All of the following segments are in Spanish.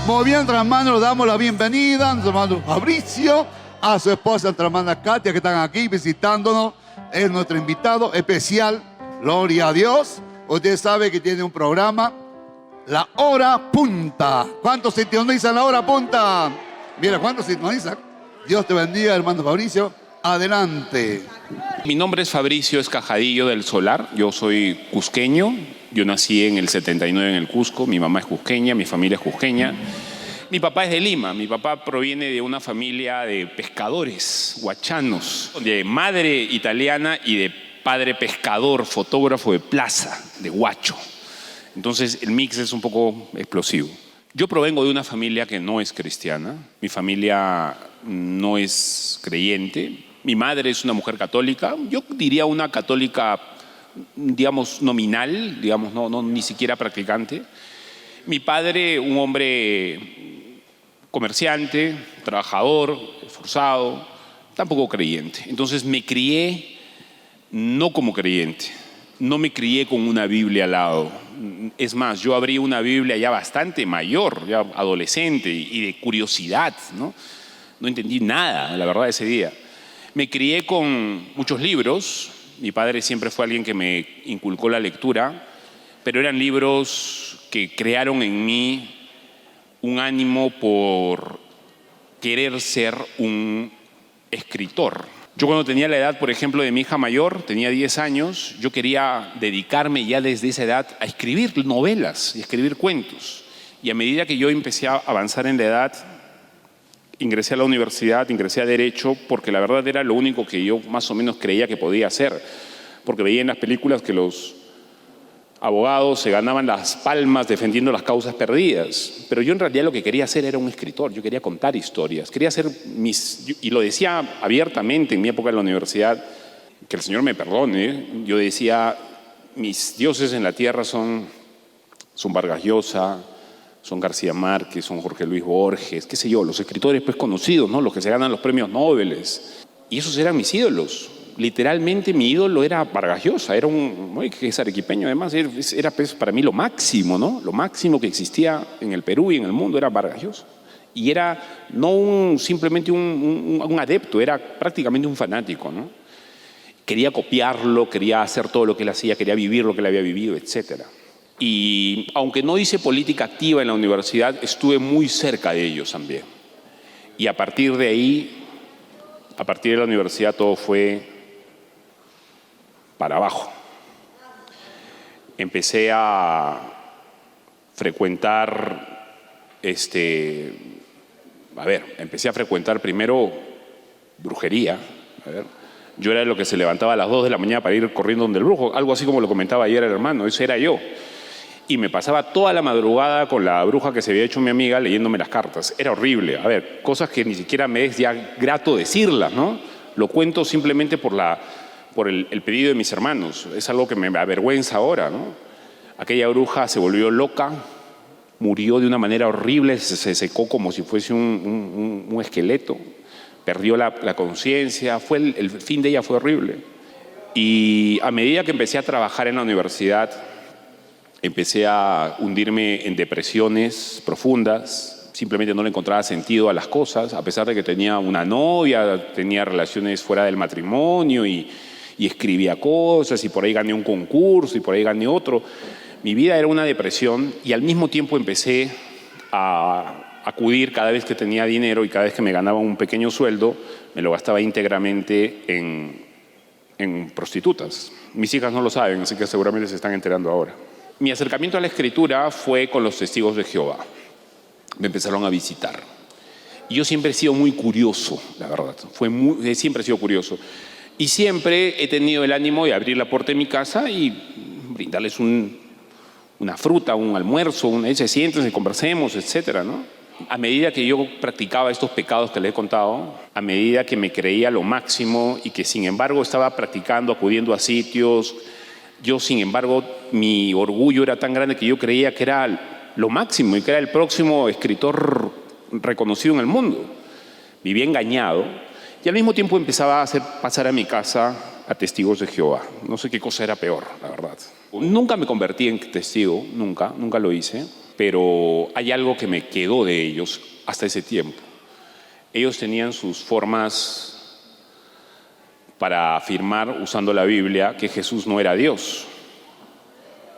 Muy bien, nuestra hermana, le damos la bienvenida a nuestro hermano Fabricio, a su esposa, nuestra hermana Katia, que están aquí visitándonos. Es nuestro invitado especial. Gloria a Dios. Usted sabe que tiene un programa, La Hora Punta. ¿Cuántos sintonizan La Hora Punta? Mira, ¿cuántos sintonizan? Dios te bendiga, hermano Fabricio. Adelante. Mi nombre es Fabricio Escajadillo del Solar. Yo soy cusqueño. Yo nací en el 79 en el Cusco. Mi mamá es cusqueña, mi familia es cusqueña. Mi papá es de Lima. Mi papá proviene de una familia de pescadores huachanos, de madre italiana y de padre pescador, fotógrafo de plaza, de Huacho. Entonces el mix es un poco explosivo. Yo provengo de una familia que no es cristiana. Mi familia no es creyente. Mi madre es una mujer católica. Yo diría una católica, digamos, nominal, digamos, no ni siquiera practicante. Mi padre, un hombre comerciante, trabajador, esforzado, tampoco creyente. Entonces me crié no como creyente. No me crié con una Biblia al lado. Es más, yo abrí una Biblia ya bastante mayor, ya adolescente, y de curiosidad, ¿no? No entendí nada, la verdad, ese día. Me crié con muchos libros. Mi padre siempre fue alguien que me inculcó la lectura, pero eran libros que crearon en mí un ánimo por querer ser un escritor. Yo cuando tenía la edad, por ejemplo, de mi hija mayor, tenía 10 años, yo quería dedicarme ya desde esa edad a escribir novelas y escribir cuentos. Y a medida que yo empecé a avanzar en la edad, ingresé a la universidad, ingresé a Derecho, porque la verdad era lo único que yo más o menos creía que podía hacer. Porque veía en las películas que los abogados se ganaban las palmas defendiendo las causas perdidas. Pero yo en realidad lo que quería hacer era un escritor. Yo quería contar historias. Quería hacer y lo decía abiertamente en mi época en la universidad, que el Señor me perdone. Yo decía, mis dioses en la tierra son Vargas Llosa, son García Márquez, son Jorge Luis Borges, qué sé yo, los escritores pues conocidos, ¿no? Los que se ganan los premios Nobel. Y esos eran mis ídolos. Literalmente mi ídolo era Vargas Llosa, era que es arequipeño además, era pues, para mí lo máximo, ¿no? Lo máximo que existía en el Perú y en el mundo era Vargas Llosa. Y era no simplemente un adepto, era prácticamente un fanático, ¿no? Quería copiarlo, quería hacer todo lo que él hacía, quería vivir lo que él había vivido, etcétera. Y aunque no hice política activa en la universidad, estuve muy cerca de ellos también. Y a partir de ahí, a partir de la universidad, todo fue para abajo. Empecé a frecuentar, empecé a frecuentar primero brujería. Yo era lo que se levantaba a las 2 de la mañana para ir corriendo donde el brujo, algo así como lo comentaba ayer el hermano, ese era yo. Y me pasaba toda la madrugada con la bruja que se había hecho mi amiga leyéndome las cartas. Era horrible. A ver, cosas que ni siquiera me es ya grato decirlas, ¿no? Lo cuento simplemente por el pedido de mis hermanos. Es algo que me avergüenza ahora, ¿no? Aquella bruja se volvió loca, murió de una manera horrible, se secó como si fuese un esqueleto, perdió la conciencia, el fin de ella fue horrible. Y a medida que empecé a trabajar en la universidad, empecé a hundirme en depresiones profundas, simplemente no le encontraba sentido a las cosas, a pesar de que tenía una novia, tenía relaciones fuera del matrimonio y escribía cosas y por ahí gané un concurso y por ahí gané otro. Mi vida era una depresión y al mismo tiempo empecé a acudir cada vez que tenía dinero y cada vez que me ganaba un pequeño sueldo, me lo gastaba íntegramente en prostitutas. Mis hijas no lo saben, así que seguramente se están enterando ahora. Mi acercamiento a la escritura fue con los testigos de Jehová. Me empezaron a visitar. Y yo siempre he sido muy curioso, la verdad. Siempre he sido curioso. Y siempre he tenido el ánimo de abrir la puerta de mi casa y brindarles una fruta, un almuerzo, se sienten, conversemos, etcétera, ¿no? A medida que yo practicaba estos pecados que les he contado, a medida que me creía lo máximo y que sin embargo estaba practicando, acudiendo a sitios, yo sin embargo mi orgullo era tan grande que yo creía que era lo máximo y que era el próximo escritor reconocido en el mundo. Vivía engañado y al mismo tiempo empezaba a hacer pasar a mi casa a testigos de Jehová. No sé qué cosa era peor, la verdad. Nunca me convertí en testigo, nunca lo hice. pero hay algo que me quedó de ellos hasta ese tiempo. Ellos tenían sus formas para afirmar, usando la Biblia, que Jesús no era Dios.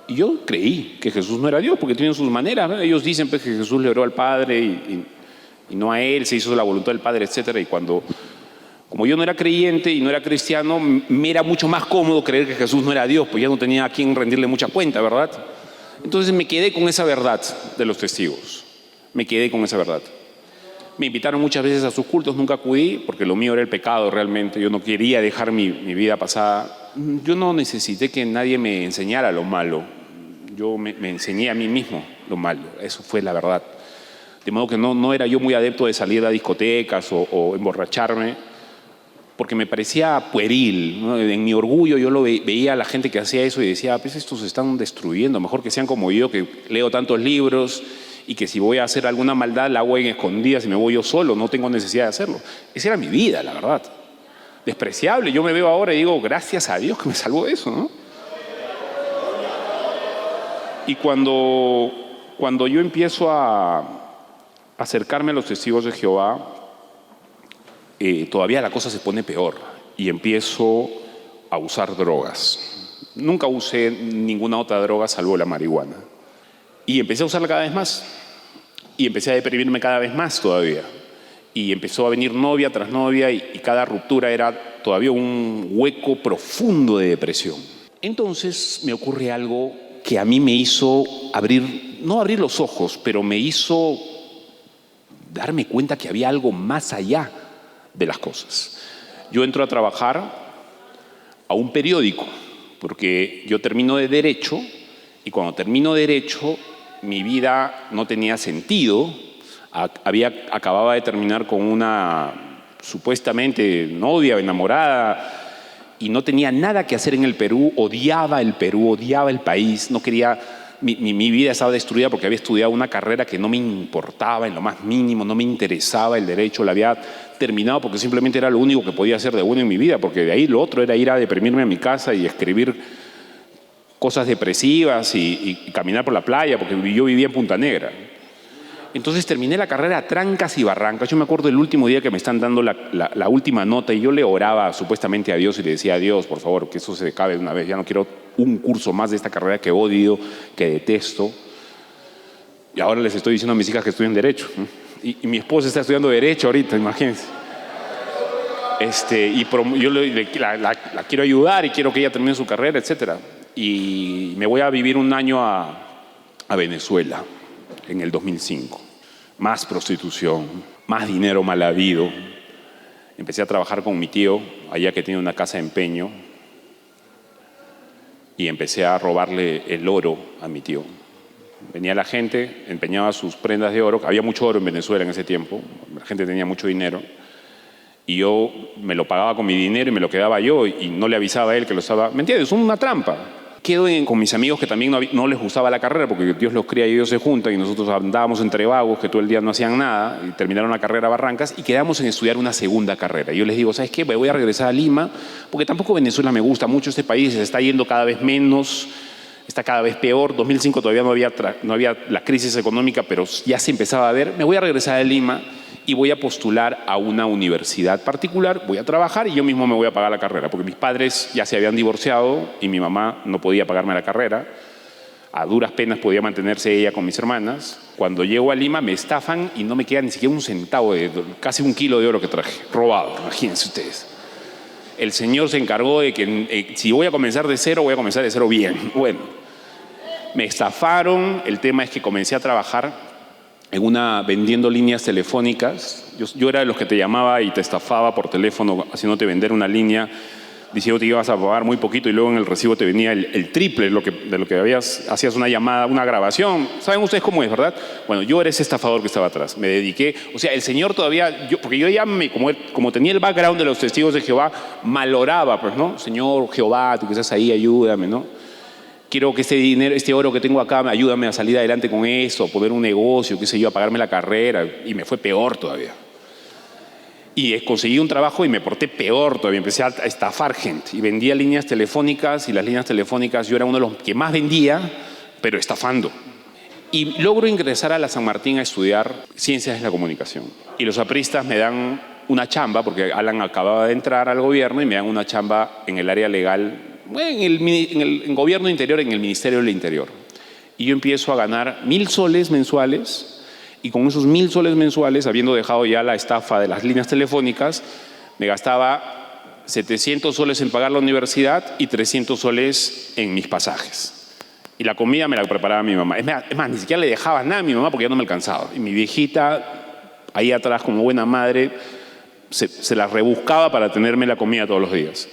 Y yo creí que Jesús no era Dios, porque tienen sus maneras, ¿no? Ellos dicen pues, que Jesús le oró al Padre y no a Él, se hizo la voluntad del Padre, etc. Y como yo no era creyente y no era cristiano, me era mucho más cómodo creer que Jesús no era Dios, pues ya no tenía a quien rendirle mucha cuenta, ¿verdad? Entonces me quedé con esa verdad de los testigos. Me quedé con esa verdad. Me invitaron muchas veces a sus cultos, nunca acudí, porque lo mío era el pecado realmente. Yo no quería dejar mi vida pasada. Yo no necesité que nadie me enseñara lo malo. Yo me enseñé a mí mismo lo malo. Eso fue la verdad. De modo que no era yo muy adepto de salir a discotecas o emborracharme, porque me parecía pueril, ¿no? En mi orgullo yo veía a la gente que hacía eso y decía, pues estos se están destruyendo, mejor que sean como yo, que leo tantos libros y que si voy a hacer alguna maldad la hago en escondidas y me voy yo solo, no tengo necesidad de hacerlo. Esa era mi vida, la verdad. Despreciable. Yo me veo ahora y digo, gracias a Dios que me salvó de eso, ¿no? Y cuando yo empiezo a acercarme a los testigos de Jehová, todavía la cosa se pone peor y empiezo a usar drogas. Nunca usé ninguna otra droga salvo la marihuana. Y empecé a usarla cada vez más. Y empecé a deprimirme cada vez más todavía. Y empezó a venir novia tras novia y cada ruptura era todavía un hueco profundo de depresión. Entonces me ocurre algo que a mí me hizo no abrir los ojos, pero me hizo darme cuenta que había algo más allá de las cosas. Yo entro a trabajar a un periódico, porque yo termino de Derecho, y cuando termino Derecho, mi vida no tenía sentido. Acababa de terminar con una supuestamente novia, enamorada, y no tenía nada que hacer en el Perú, odiaba el país, no quería. Mi vida estaba destruida porque había estudiado una carrera que no me importaba en lo más mínimo, no me interesaba el derecho, la había terminado porque simplemente era lo único que podía hacer de bueno en mi vida, porque de ahí lo otro era ir a deprimirme a mi casa y escribir cosas depresivas y caminar por la playa, porque yo vivía en Punta Negra. Entonces terminé la carrera a trancas y barrancas. Yo me acuerdo del último día que me están dando la última nota y yo le oraba supuestamente a Dios y le decía a Dios, por favor, que eso se acabe de una vez, ya no quiero un curso más de esta carrera que odio, que detesto. Y ahora les estoy diciendo a mis hijas que estudian Derecho. Y mi esposa está estudiando Derecho ahorita, imagínense. Yo la quiero ayudar y quiero que ella termine su carrera, etc. Y me voy a vivir un año a Venezuela en el 2005. Más prostitución, más dinero mal habido. Empecé a trabajar con mi tío, allá que tiene una casa de empeño, y empecé a robarle el oro a mi tío. Venía la gente, empeñaba sus prendas de oro, había mucho oro en Venezuela en ese tiempo, la gente tenía mucho dinero, y yo me lo pagaba con mi dinero y me lo quedaba yo y no le avisaba a él que lo estaba... ¿Me entiendes? Es una trampa. Quedo con mis amigos que también no les gustaba la carrera porque Dios los cría y ellos se juntan y nosotros andábamos entre vagos que todo el día no hacían nada y terminaron la carrera a Barrancas y quedamos en estudiar una segunda carrera. Y yo les digo, ¿sabes qué? Me voy a regresar a Lima porque tampoco Venezuela me gusta mucho, este país se está yendo cada vez menos, está cada vez peor. 2005 todavía no había la crisis económica, pero ya se empezaba a ver. Me voy a regresar a Lima y voy a postular a una universidad particular, voy a trabajar y yo mismo me voy a pagar la carrera, porque mis padres ya se habían divorciado y mi mamá no podía pagarme la carrera. A duras penas podía mantenerse ella con mis hermanas. Cuando llego a Lima me estafan y no me queda ni siquiera un centavo, casi 1 kilo de oro que traje, robado, imagínense ustedes. El Señor se encargó de que si voy a comenzar de cero, voy a comenzar de cero bien. Bueno, me estafaron, el tema es que comencé a trabajar vendiendo líneas telefónicas. Yo era de los que te llamaba y te estafaba por teléfono haciéndote vender una línea, diciendo que ibas a pagar muy poquito y luego en el recibo te venía el triple de lo que hacías una llamada, una grabación. ¿Saben ustedes cómo es, verdad? Bueno, yo era ese estafador que estaba atrás. Me dediqué, o sea, el Señor todavía, porque yo ya como tenía el background de los testigos de Jehová, maloraba, pues, ¿no? Señor Jehová, tú que estás ahí, ayúdame, ¿no? Quiero que este dinero, este oro que tengo acá, ayúdame a salir adelante con esto, a poner un negocio, qué sé yo, a pagarme la carrera. Y me fue peor todavía. Y conseguí un trabajo y me porté peor todavía. Empecé a estafar gente. Y vendía líneas telefónicas, y las líneas telefónicas yo era uno de los que más vendía, pero estafando. Y logro ingresar a la San Martín a estudiar Ciencias de la Comunicación. Y los apristas me dan una chamba, porque Alan acababa de entrar al gobierno, y me dan una chamba en el área legal, en el gobierno interior, en el Ministerio del Interior. Y yo empiezo a ganar 1.000 soles mensuales, y con esos 1.000 soles mensuales, habiendo dejado ya la estafa de las líneas telefónicas, me gastaba 700 soles en pagar la universidad y 300 soles en mis pasajes. Y la comida me la preparaba mi mamá. Es más, ni siquiera le dejaba nada a mi mamá porque ya no me alcanzaba. Y mi viejita, ahí atrás como buena madre, se la rebuscaba para tenerme la comida todos los días.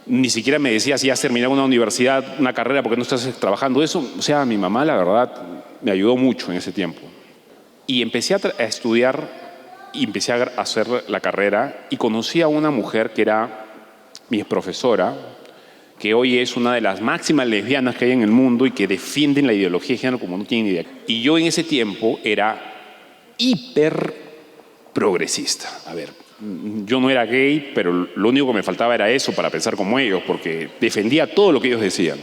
Ni siquiera me decía si has terminado una universidad, una carrera, porque no estás trabajando eso. O sea, mi mamá, la verdad, me ayudó mucho en ese tiempo. Y empecé a estudiar y empecé a hacer la carrera y conocí a una mujer que era mi profesora, que hoy es una de las máximas lesbianas que hay en el mundo y que defienden la ideología de género como no tienen idea. Y yo en ese tiempo era hiper progresista. A ver, yo no era gay, pero lo único que me faltaba era eso para pensar como ellos, porque defendía todo lo que ellos decían.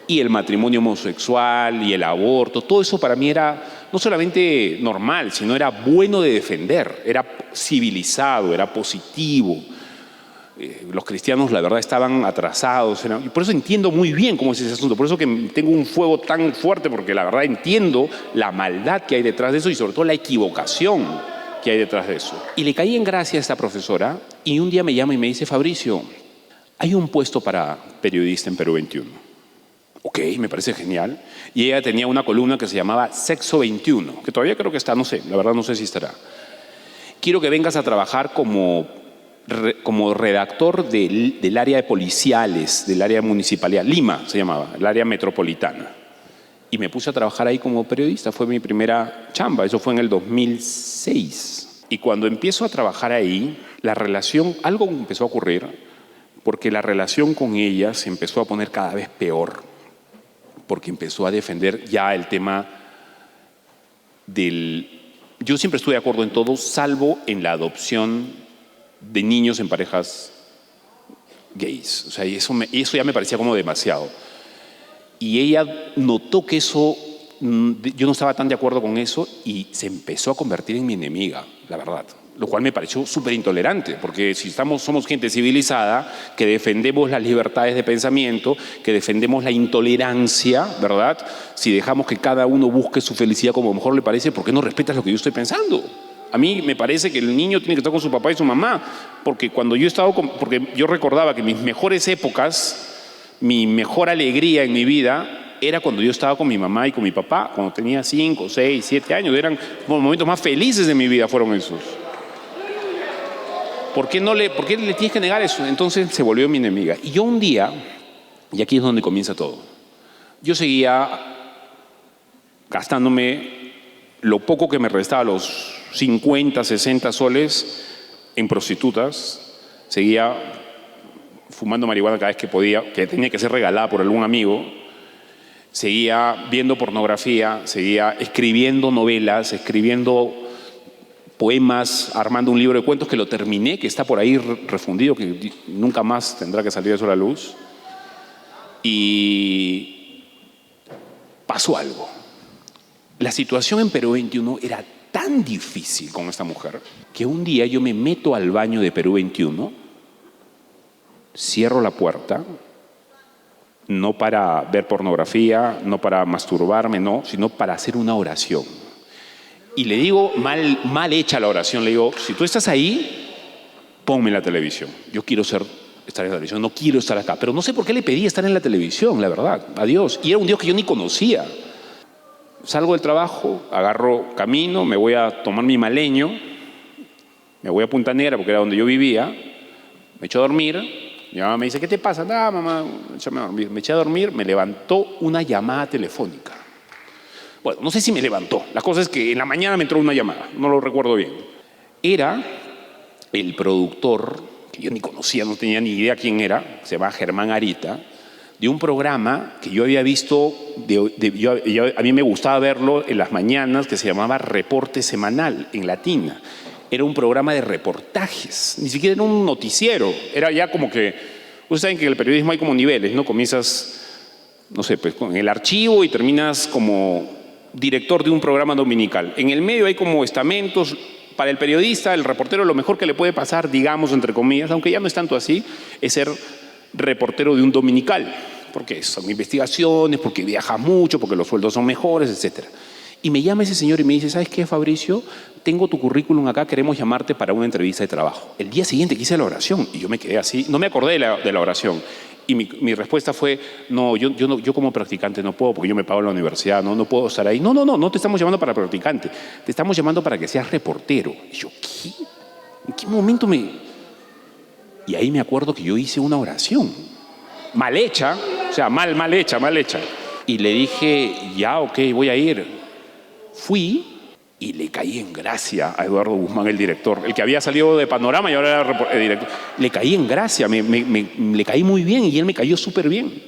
Y el matrimonio homosexual y el aborto, todo eso para mí era no solamente normal, sino era bueno de defender, era civilizado, era positivo. Los cristianos, la verdad, estaban atrasados. Y por eso entiendo muy bien cómo es ese asunto. Por eso que tengo un fuego tan fuerte, porque la verdad entiendo la maldad que hay detrás de eso y sobre todo la equivocación que hay detrás de eso. Y le caí en gracia a esta profesora y un día me llama y me dice: Fabricio, hay un puesto para periodista en Perú 21. Ok, me parece genial. Y ella tenía una columna que se llamaba Sexo 21, que todavía creo que está, no sé, la verdad no sé si estará. Quiero que vengas a trabajar como redactor del área de policiales, del área de municipalidad, Lima se llamaba, el área metropolitana. Y me puse a trabajar ahí como periodista, fue mi primera chamba, eso fue en el 2006. Y cuando empiezo a trabajar ahí, la relación, algo empezó a ocurrir, porque la relación con ella se empezó a poner cada vez peor, porque empezó a defender ya el tema del... Yo siempre estuve de acuerdo en todo, salvo en la adopción de niños en parejas gays. O sea, eso ya me parecía como demasiado. Y ella notó que eso, yo no estaba tan de acuerdo con eso y se empezó a convertir en mi enemiga, la verdad. Lo cual me pareció súper intolerante, porque si somos gente civilizada, que defendemos las libertades de pensamiento, que defendemos la intolerancia, ¿verdad? Si dejamos que cada uno busque su felicidad como mejor le parece, ¿por qué no respetas lo que yo estoy pensando? A mí me parece que el niño tiene que estar con su papá y su mamá, porque cuando yo estaba porque yo recordaba que mis mejores épocas, mi mejor alegría en mi vida era cuando yo estaba con mi mamá y con mi papá, cuando tenía 5, 6, 7 años. Eran los momentos más felices de mi vida, fueron esos. ¿Por qué le tienes que negar eso? Entonces se volvió mi enemiga. Y yo un día, y aquí es donde comienza todo, yo seguía gastándome lo poco que me restaba, los 50, 60 soles en prostitutas, seguía fumando marihuana cada vez que podía, que tenía que ser regalada por algún amigo, seguía viendo pornografía, seguía escribiendo novelas, escribiendo poemas, armando un libro de cuentos que lo terminé, que está por ahí refundido, que nunca más tendrá que salir eso a la luz. Y pasó algo. La situación en Perú 21 era tan difícil con esta mujer que un día yo me meto al baño de Perú 21, cierro la puerta, no para ver pornografía, no para masturbarme, no, sino para hacer una oración. Y le digo, mal hecha la oración, le digo: si tú estás ahí, ponme en la televisión. Yo quiero estar en la televisión, no quiero estar acá. Pero no sé por qué le pedí estar en la televisión, la verdad, a Dios. Y era un Dios que yo ni conocía. Salgo del trabajo, agarro camino, me voy a tomar mi maleño, me voy a Punta Negra porque era donde yo vivía, me echo a dormir. Mi mamá me dice: ¿qué te pasa? Nada, mamá, échame a dormir. Me eché a dormir, me levantó una llamada telefónica. Bueno, no sé si me levantó. La cosa es que en la mañana me entró una llamada, no lo recuerdo bien. Era el productor, que yo ni conocía, no tenía ni idea quién era, se llama Germán Arita, de un programa que yo había visto, a mí me gustaba verlo en las mañanas, que se llamaba Reporte Semanal, en Latina. Era un programa de reportajes, ni siquiera era un noticiero, era ya como que, ustedes saben que en el periodismo hay como niveles, ¿no? Comienzas, no sé, pues con el archivo y terminas como director de un programa dominical. En el medio hay como estamentos. Para el periodista, el reportero, lo mejor que le puede pasar, digamos, entre comillas, aunque ya no es tanto así, es ser reportero de un dominical. Porque son investigaciones, porque viajas mucho, porque los sueldos son mejores, etc. Y me llama ese señor y me dice, ¿sabes qué, Fabricio? Tengo tu currículum acá, queremos llamarte para una entrevista de trabajo. El día siguiente quise la oración y yo me quedé así, no me acordé de la oración. Y mi respuesta fue, no, yo como practicante no puedo porque yo me pago la universidad, no puedo estar ahí. No te estamos llamando para practicante, te estamos llamando para que seas reportero. Y yo, ¿qué? ¿En qué momento me...? Y ahí me acuerdo que yo hice una oración, mal hecha, o sea, mal hecha. Y le dije, ya, ok, voy a ir. Fui y le caí en gracia a Eduardo Guzmán, el director, el que había salido de Panorama y ahora era el director. Le caí en gracia, le caí muy bien y él me cayó súper bien.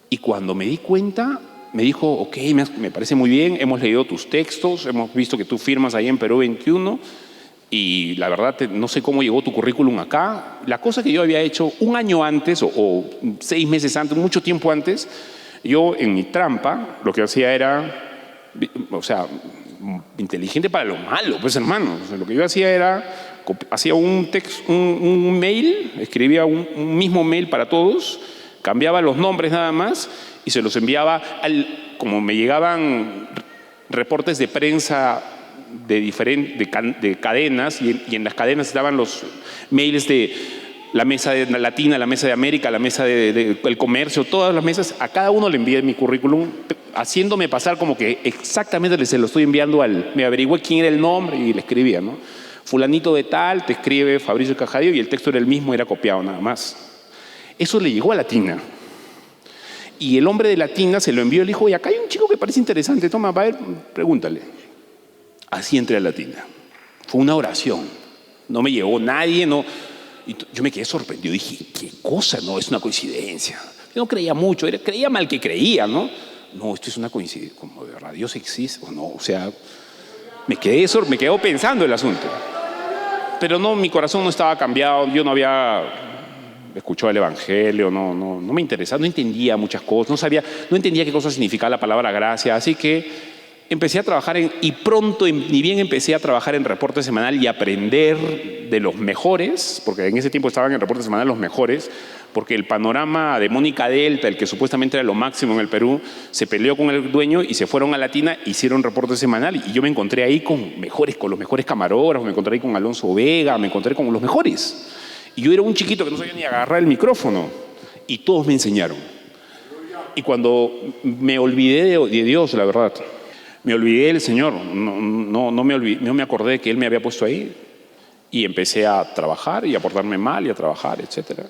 Y cuando me di cuenta, me dijo, ok, me parece muy bien, hemos leído tus textos, hemos visto que tú firmas ahí en Perú 21 y la verdad no sé cómo llegó tu currículum acá. La cosa que yo había hecho un año antes o 6 meses antes, mucho tiempo antes, yo en mi trampa lo que hacía era, o sea, inteligente para lo malo, pues hermano. O sea, lo que yo hacía era, hacía un mail, escribía un mismo mail para todos, cambiaba los nombres nada más y se los enviaba como me llegaban reportes de prensa de cadenas y en las cadenas estaban los mails de la mesa de Latina, la mesa de América, la mesa del comercio, todas las mesas, a cada uno le envié mi currículum, haciéndome pasar como que exactamente se lo estoy enviando me averigüé quién era el nombre y le escribía, ¿no? Fulanito de tal, te escribe Fabricio Cajadillo y el texto era el mismo, era copiado nada más. Eso le llegó a Latina. Y el hombre de Latina se lo envió y le dijo, oye, acá hay un chico que parece interesante, toma, a ver, pregúntale. Así entré a Latina. Fue una oración. No me llegó nadie, no... Y yo me quedé sorprendido, dije, ¿qué cosa? No, es una coincidencia. Yo no creía mucho, creía mal que creía, ¿no? No, esto es una coincidencia, como de verdad, Dios existe o no, o sea, me quedé pensando el asunto. Pero no, mi corazón no estaba cambiado, yo no había escuchado el Evangelio, no me interesaba, no entendía muchas cosas, no entendía qué cosa significaba la palabra gracia, así que empecé a trabajar y pronto, ni bien empecé a trabajar en Reporte Semanal y aprender de los mejores, porque en ese tiempo estaban en Reporte Semanal los mejores, porque el Panorama de Mónica Delta, el que supuestamente era lo máximo en el Perú, se peleó con el dueño y se fueron a Latina, hicieron Reporte Semanal y yo me encontré ahí con los mejores camarógrafos, me encontré ahí con Alonso Vega, me encontré con los mejores. Y yo era un chiquito que no sabía ni agarrar el micrófono y todos me enseñaron. Y cuando me olvidé de Dios, la verdad, me olvidé del Señor, no me acordé que Él me había puesto ahí y empecé a trabajar y a portarme mal y a trabajar, etc.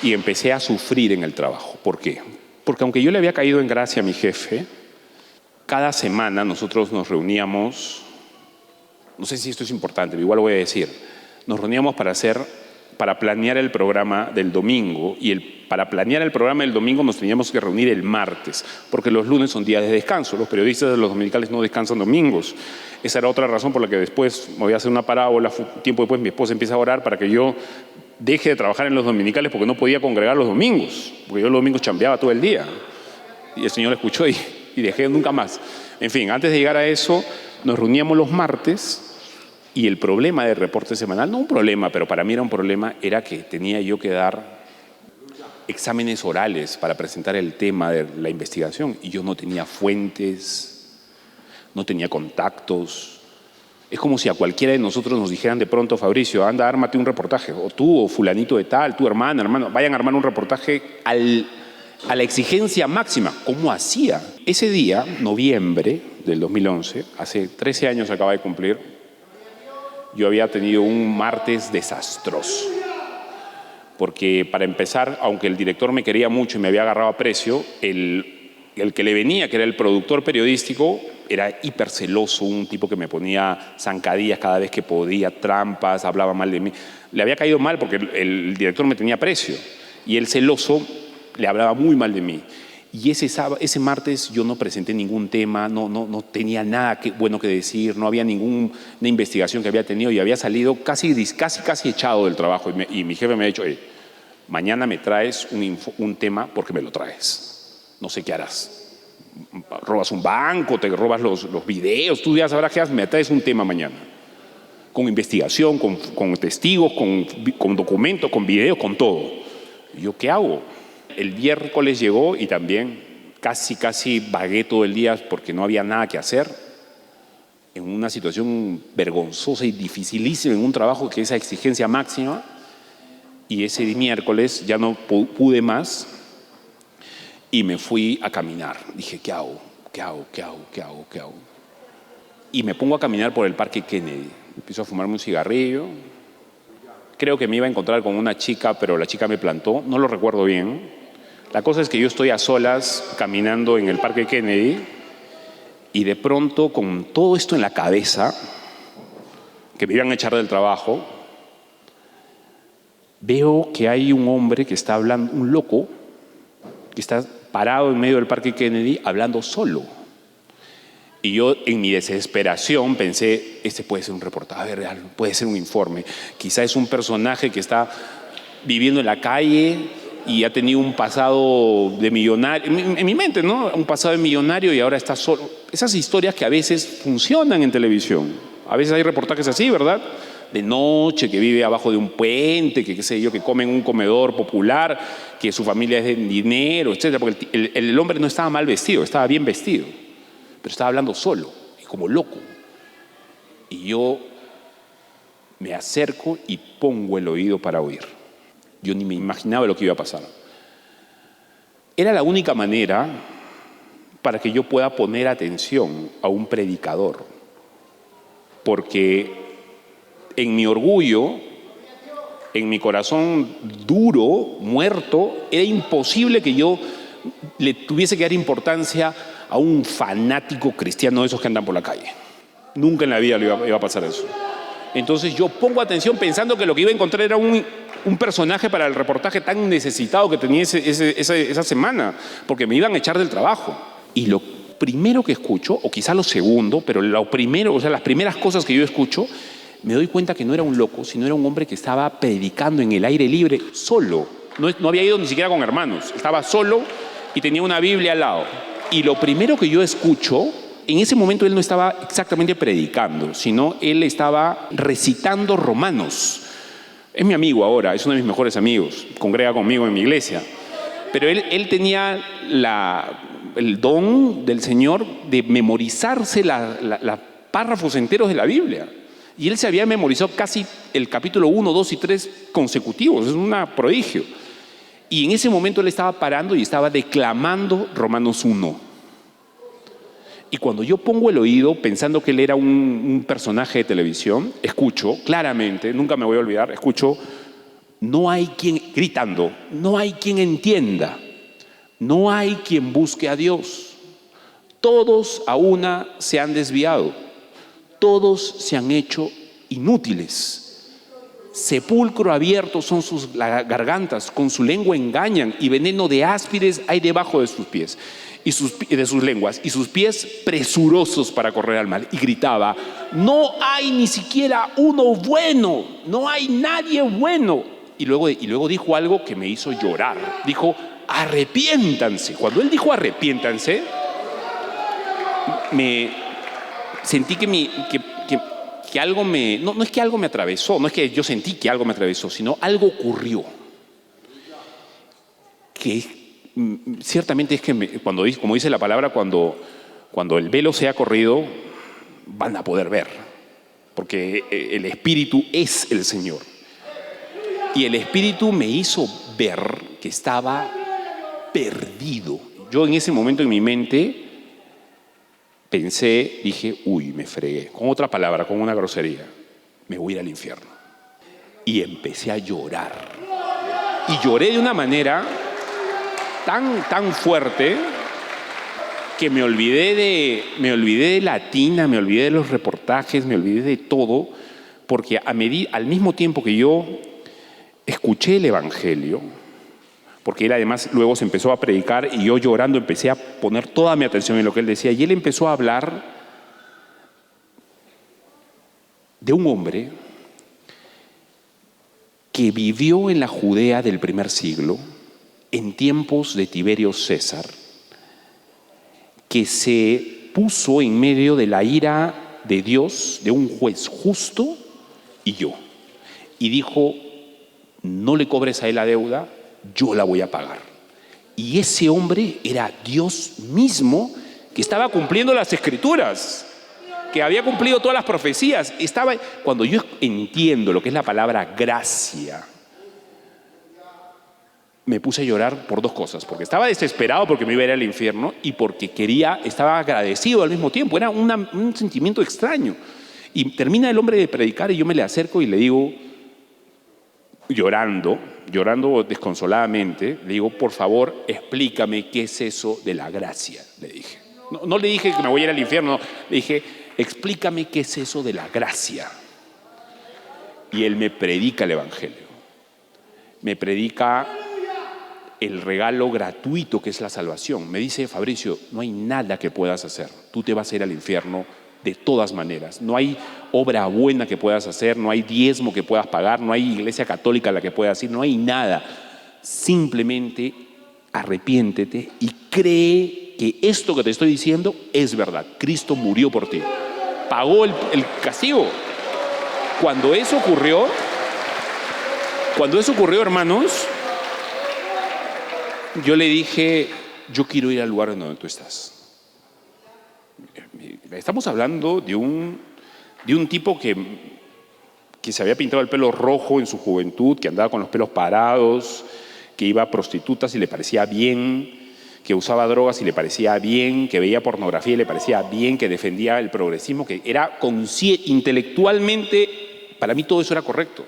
Y empecé a sufrir en el trabajo. ¿Por qué? Porque aunque yo le había caído en gracia a mi jefe, cada semana nosotros nos reuníamos, no sé si esto es importante, pero igual lo voy a decir, nos reuníamos para planear el programa del domingo y para planear el programa del domingo nos teníamos que reunir el martes, porque los lunes son días de descanso, los periodistas de los dominicales no descansan domingos. Esa era otra razón por la que después me voy a hacer una parábola, tiempo después mi esposa empieza a orar para que yo deje de trabajar en los dominicales porque no podía congregar los domingos, porque yo los domingos chambeaba todo el día. Y el Señor escuchó y dejé nunca más. En fin, antes de llegar a eso, nos reuníamos los martes. Y el problema del Reporte Semanal, no un problema, pero para mí era un problema, era que tenía yo que dar exámenes orales para presentar el tema de la investigación y yo no tenía fuentes, no tenía contactos. Es como si a cualquiera de nosotros nos dijeran de pronto, Fabricio, anda, ármate un reportaje, o tú, o fulanito de tal, tu hermano, vayan a armar un reportaje a la exigencia máxima. ¿Cómo hacía? Ese día, noviembre del 2011, hace 13 años acaba de cumplir, yo había tenido un martes desastroso. Porque para empezar, aunque el director me quería mucho y me había agarrado a precio, el que le venía, que era el productor periodístico, era hiperceloso, un tipo que me ponía zancadillas cada vez que podía, trampas, hablaba mal de mí. Le había caído mal porque el director me tenía precio y el celoso le hablaba muy mal de mí. Y ese martes yo no presenté ningún tema, no tenía nada bueno que decir, no había ninguna investigación que había tenido y había salido casi echado del trabajo. Y mi jefe me ha dicho, mañana me traes un tema porque me lo traes. No sé qué harás. robas un banco, te robas los videos, tú ya sabrás que me traes un tema mañana. Con investigación, con testigos, con documentos, con videos, con todo. ¿Y yo qué hago? El miércoles llegó y también casi vagué todo el día porque no había nada que hacer. En una situación vergonzosa y dificilísima, en un trabajo que es a exigencia máxima. Y ese miércoles ya no pude más y me fui a caminar. Dije, ¿qué hago? Y me pongo a caminar por el Parque Kennedy. Empiezo a fumarme un cigarrillo. Creo que me iba a encontrar con una chica, pero la chica me plantó. No lo recuerdo bien. La cosa es que yo estoy a solas caminando en el Parque Kennedy y de pronto, con todo esto en la cabeza, que me iban a echar del trabajo, veo que hay un hombre que está hablando, un loco, que está parado en medio del Parque Kennedy hablando solo. Y yo, en mi desesperación, pensé, este puede ser un reportaje real, puede ser un informe. Quizá es un personaje que está viviendo en la calle y ha tenido un pasado de millonario, en mi mente, ¿no? Un pasado de millonario y ahora está solo. Esas historias que a veces funcionan en televisión. A veces hay reportajes así, ¿verdad? De noche, que vive abajo de un puente, que qué sé yo, que come en un comedor popular, que su familia es de dinero, etcétera. Porque el hombre no estaba mal vestido, estaba bien vestido, pero estaba hablando solo y como loco. Y yo me acerco y pongo el oído para oír. Yo ni me imaginaba lo que iba a pasar. Era la única manera para que yo pueda poner atención a un predicador, porque en mi orgullo, en mi corazón duro, muerto, era imposible que yo le tuviese que dar importancia a un fanático cristiano de esos que andan por la calle. Nunca en la vida le iba a pasar eso. Entonces yo pongo atención pensando que lo que iba a encontrar era un personaje para el reportaje tan necesitado que tenía esa semana, porque me iban a echar del trabajo. Y lo primero que escucho, o quizá lo segundo, pero lo primero, o sea, las primeras cosas que yo escucho, me doy cuenta que no era un loco, sino era un hombre que estaba predicando en el aire libre, solo. No había ido ni siquiera con hermanos, estaba solo y tenía una Biblia al lado. Y lo primero que yo escucho, en ese momento él no estaba exactamente predicando, sino él estaba recitando Romanos. Es mi amigo ahora, es uno de mis mejores amigos, congrega conmigo en mi iglesia. Pero él tenía el don del Señor de memorizarse los párrafos enteros de la Biblia. Y él se había memorizado casi el capítulo 1, 2 y 3 consecutivos. Es un prodigio. Y en ese momento él estaba parando y estaba declamando Romanos 1. Y cuando yo pongo el oído pensando que él era un personaje de televisión, escucho claramente, nunca me voy a olvidar, escucho, no hay quien, gritando, no hay quien entienda, no hay quien busque a Dios. Todos a una se han desviado, todos se han hecho inútiles. Sepulcro abierto son sus gargantas, con su lengua engañan y veneno de áspides hay debajo de sus pies. De sus lenguas, y sus pies presurosos para correr al mal. Y gritaba, no hay ni siquiera uno bueno, no hay nadie bueno. Y luego dijo algo que me hizo llorar. Dijo, arrepiéntanse. Cuando él dijo arrepiéntanse, me sentí que algo no es que algo me atravesó, no es que yo sentí que algo me atravesó, sino algo ocurrió. Que ciertamente es que como dice la palabra, cuando el velo sea corrido, van a poder ver, porque el Espíritu es el Señor. Y el Espíritu me hizo ver que estaba perdido. Yo en ese momento en mi mente dije, uy, me fregué. Con otra palabra, con una grosería, me voy a ir al infierno. Y empecé a llorar. Y lloré de una manera tan fuerte que me olvidé de Latina, me olvidé de los reportajes, me olvidé de todo, porque al mismo tiempo que yo escuché el Evangelio, porque él además luego se empezó a predicar y yo llorando empecé a poner toda mi atención en lo que él decía, y él empezó a hablar de un hombre que vivió en la Judea del primer siglo, en tiempos de Tiberio César, que se puso en medio de la ira de Dios, de un juez justo, y yo. Y dijo, no le cobres a él la deuda, yo la voy a pagar. Y ese hombre era Dios mismo, que estaba cumpliendo las escrituras, que había cumplido todas las profecías. Cuando yo entiendo lo que es la palabra gracia, me puse a llorar por dos cosas, porque estaba desesperado porque me iba a ir al infierno y porque estaba agradecido al mismo tiempo. Era un sentimiento extraño. Y termina el hombre de predicar y yo me le acerco y le digo, llorando desconsoladamente, le digo, por favor, explícame qué es eso de la gracia, le dije. No le dije que me voy a ir al infierno, le dije, explícame qué es eso de la gracia. Y él me predica el Evangelio. Me predica el regalo gratuito que es la salvación. Me dice, Fabricio, no hay nada que puedas hacer. Tú te vas a ir al infierno de todas maneras. No hay obra buena que puedas hacer, no hay diezmo que puedas pagar, no hay iglesia católica a la que puedas ir, no hay nada. Simplemente arrepiéntete y cree que esto que te estoy diciendo es verdad. Cristo murió por ti. Pagó el castigo. Cuando eso ocurrió, hermanos, yo le dije, yo quiero ir al lugar en donde tú estás. Estamos hablando de un tipo que se había pintado el pelo rojo en su juventud, que andaba con los pelos parados, que iba a prostitutas y le parecía bien, que usaba drogas y le parecía bien, que veía pornografía y le parecía bien, que defendía el progresismo, que era intelectualmente, para mí todo eso era correcto.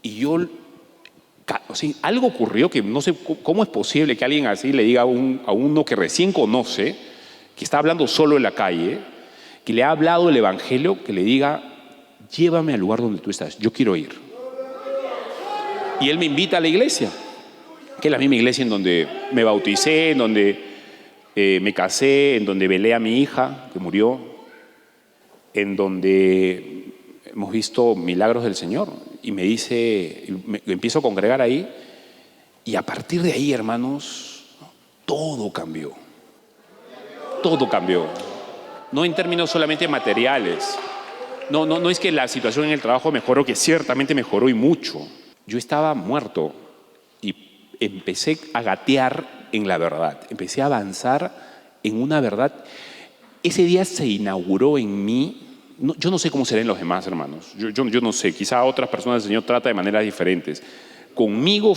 Y yo, o sea, algo ocurrió que no sé cómo es posible que alguien así le diga a uno que recién conoce, que está hablando solo en la calle, que le ha hablado el Evangelio, que le diga, llévame al lugar donde tú estás, yo quiero ir. Y él me invita a la iglesia, que es la misma iglesia en donde me bauticé, en donde me casé, en donde velé a mi hija, que murió, en donde hemos visto milagros del Señor. Y me dice, me empiezo a congregar ahí, y a partir de ahí, hermanos, todo cambió. Todo cambió. No en términos solamente materiales. No es que la situación en el trabajo mejoró, que ciertamente mejoró y mucho. Yo estaba muerto y empecé a gatear en la verdad. Empecé a avanzar en una verdad. Ese día se inauguró en mí. Yo no sé cómo serán los demás, hermanos. Yo no sé. Quizá a otras personas el Señor trata de maneras diferentes. Conmigo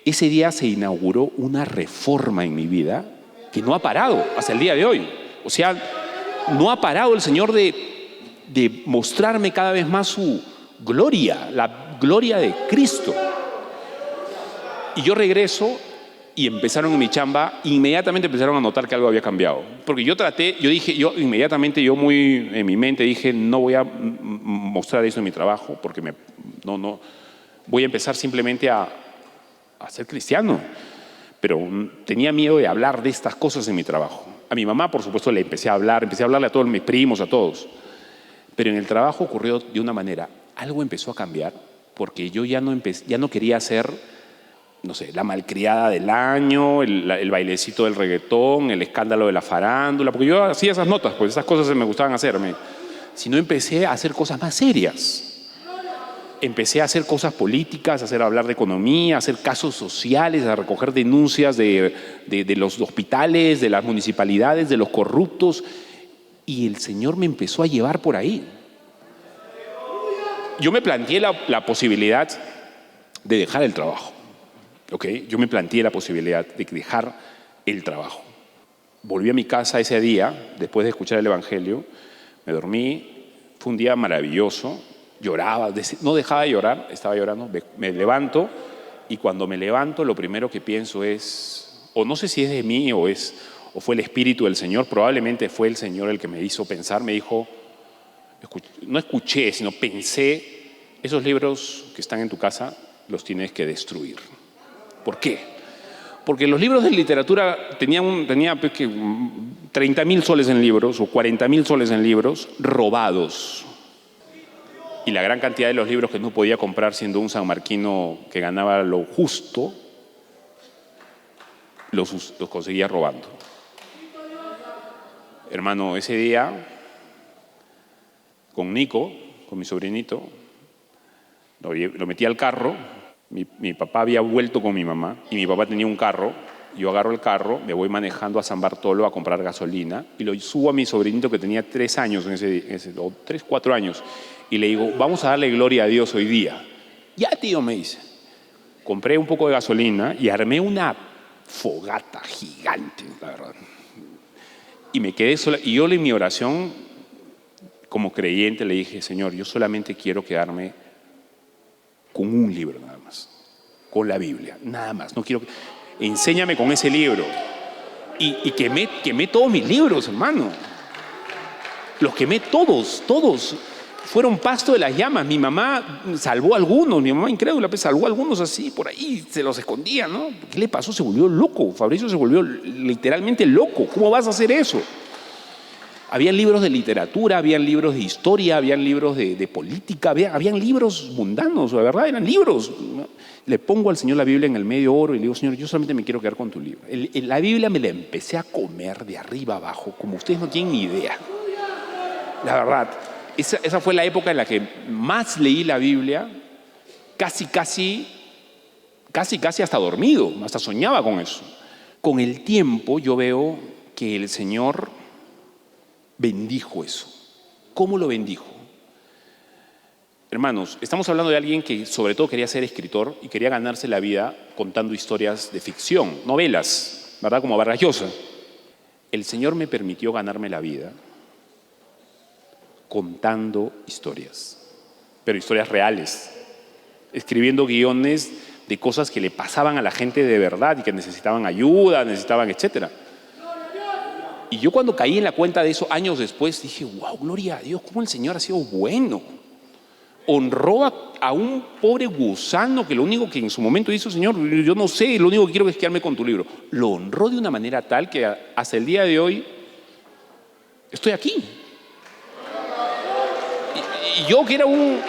ese día se inauguró una reforma en mi vida que no ha parado hasta el día de hoy. O sea, no ha parado el Señor de mostrarme cada vez más su gloria, la gloria de Cristo. Y yo regreso y empezaron en mi chamba, inmediatamente empezaron a notar que algo había cambiado. Porque yo inmediatamente muy en mi mente dije, no voy a mostrar eso en mi trabajo, porque no voy a empezar simplemente a ser cristiano. Pero tenía miedo de hablar de estas cosas en mi trabajo. A mi mamá, por supuesto, empecé a hablarle a todos mis primos, a todos. Pero en el trabajo ocurrió de una manera. Algo empezó a cambiar porque yo ya no quería ser, no sé, la malcriada del año, el bailecito del reggaetón, el escándalo de la farándula, porque yo hacía esas notas, pues esas cosas me gustaban hacerme. Sino empecé a hacer cosas más serias. Empecé a hacer cosas políticas, a hablar de economía, a hacer casos sociales, a recoger denuncias de los hospitales, de las municipalidades, de los corruptos. Y el Señor me empezó a llevar por ahí. Yo me planteé la posibilidad de dejar el trabajo. ¿Okay? Yo me planteé la posibilidad de dejar el trabajo. Volví a mi casa ese día, después de escuchar el Evangelio, me dormí, fue un día maravilloso. Lloraba, no dejaba de llorar, estaba llorando, me levanto y cuando me levanto lo primero que pienso es, o no sé si es de mí o fue el Espíritu del Señor, probablemente fue el Señor el que me hizo pensar, me dijo, no escuché, sino pensé, esos libros que están en tu casa los tienes que destruir. ¿Por qué? Porque los libros de literatura tenía 30.000 soles en libros o 40.000 soles en libros robados. Y la gran cantidad de los libros que no podía comprar siendo un sanmarquino que ganaba lo justo, los conseguía robando. Hermano, ese día, con Nico, con mi sobrinito, lo metí al carro. Mi papá había vuelto con mi mamá y mi papá tenía un carro. Yo agarro el carro, me voy manejando a San Bartolo a comprar gasolina y lo subo a mi sobrinito que tenía 3 años, o 3, 4 años, y le digo, vamos a darle gloria a Dios hoy día. Ya, tío, me dice. Compré un poco de gasolina y armé una fogata gigante, la verdad. Y me quedé sola. Y yo en mi oración, como creyente, le dije, Señor, yo solamente quiero quedarme con un libro nada más, con la Biblia, nada más. No quiero... Enséñame con ese libro. Y quemé todos mis libros, hermano. Los quemé todos. Fueron pasto de las llamas. Mi mamá salvó algunos, mi mamá incrédula, pues salvó algunos así, por ahí, se los escondía, ¿no? ¿Qué le pasó? Se volvió loco. Fabricio se volvió literalmente loco. ¿Cómo vas a hacer eso? Habían libros de literatura, habían libros de historia, habían libros de política, habían libros mundanos, la verdad, eran libros. Le pongo al Señor la Biblia en el medio oro y le digo, Señor, yo solamente me quiero quedar con tu libro. La Biblia me la empecé a comer de arriba abajo, como ustedes no tienen ni idea. La verdad, esa fue la época en la que más leí la Biblia, casi hasta dormido, hasta soñaba con eso. Con el tiempo yo veo que el Señor bendijo eso. ¿Cómo lo bendijo? Hermanos, estamos hablando de alguien que sobre todo quería ser escritor y quería ganarse la vida contando historias de ficción, novelas, ¿verdad? Como Vargas Llosa. El Señor me permitió ganarme la vida contando historias, pero historias reales, escribiendo guiones de cosas que le pasaban a la gente de verdad y que necesitaban ayuda, etcétera. Y yo cuando caí en la cuenta de eso años después dije, wow, gloria a Dios, cómo el Señor ha sido bueno. Honró a un pobre gusano que lo único que en su momento hizo, Señor, yo no sé, lo único que quiero es quedarme con tu libro. Lo honró de una manera tal que hasta el día de hoy estoy aquí. Y yo que era un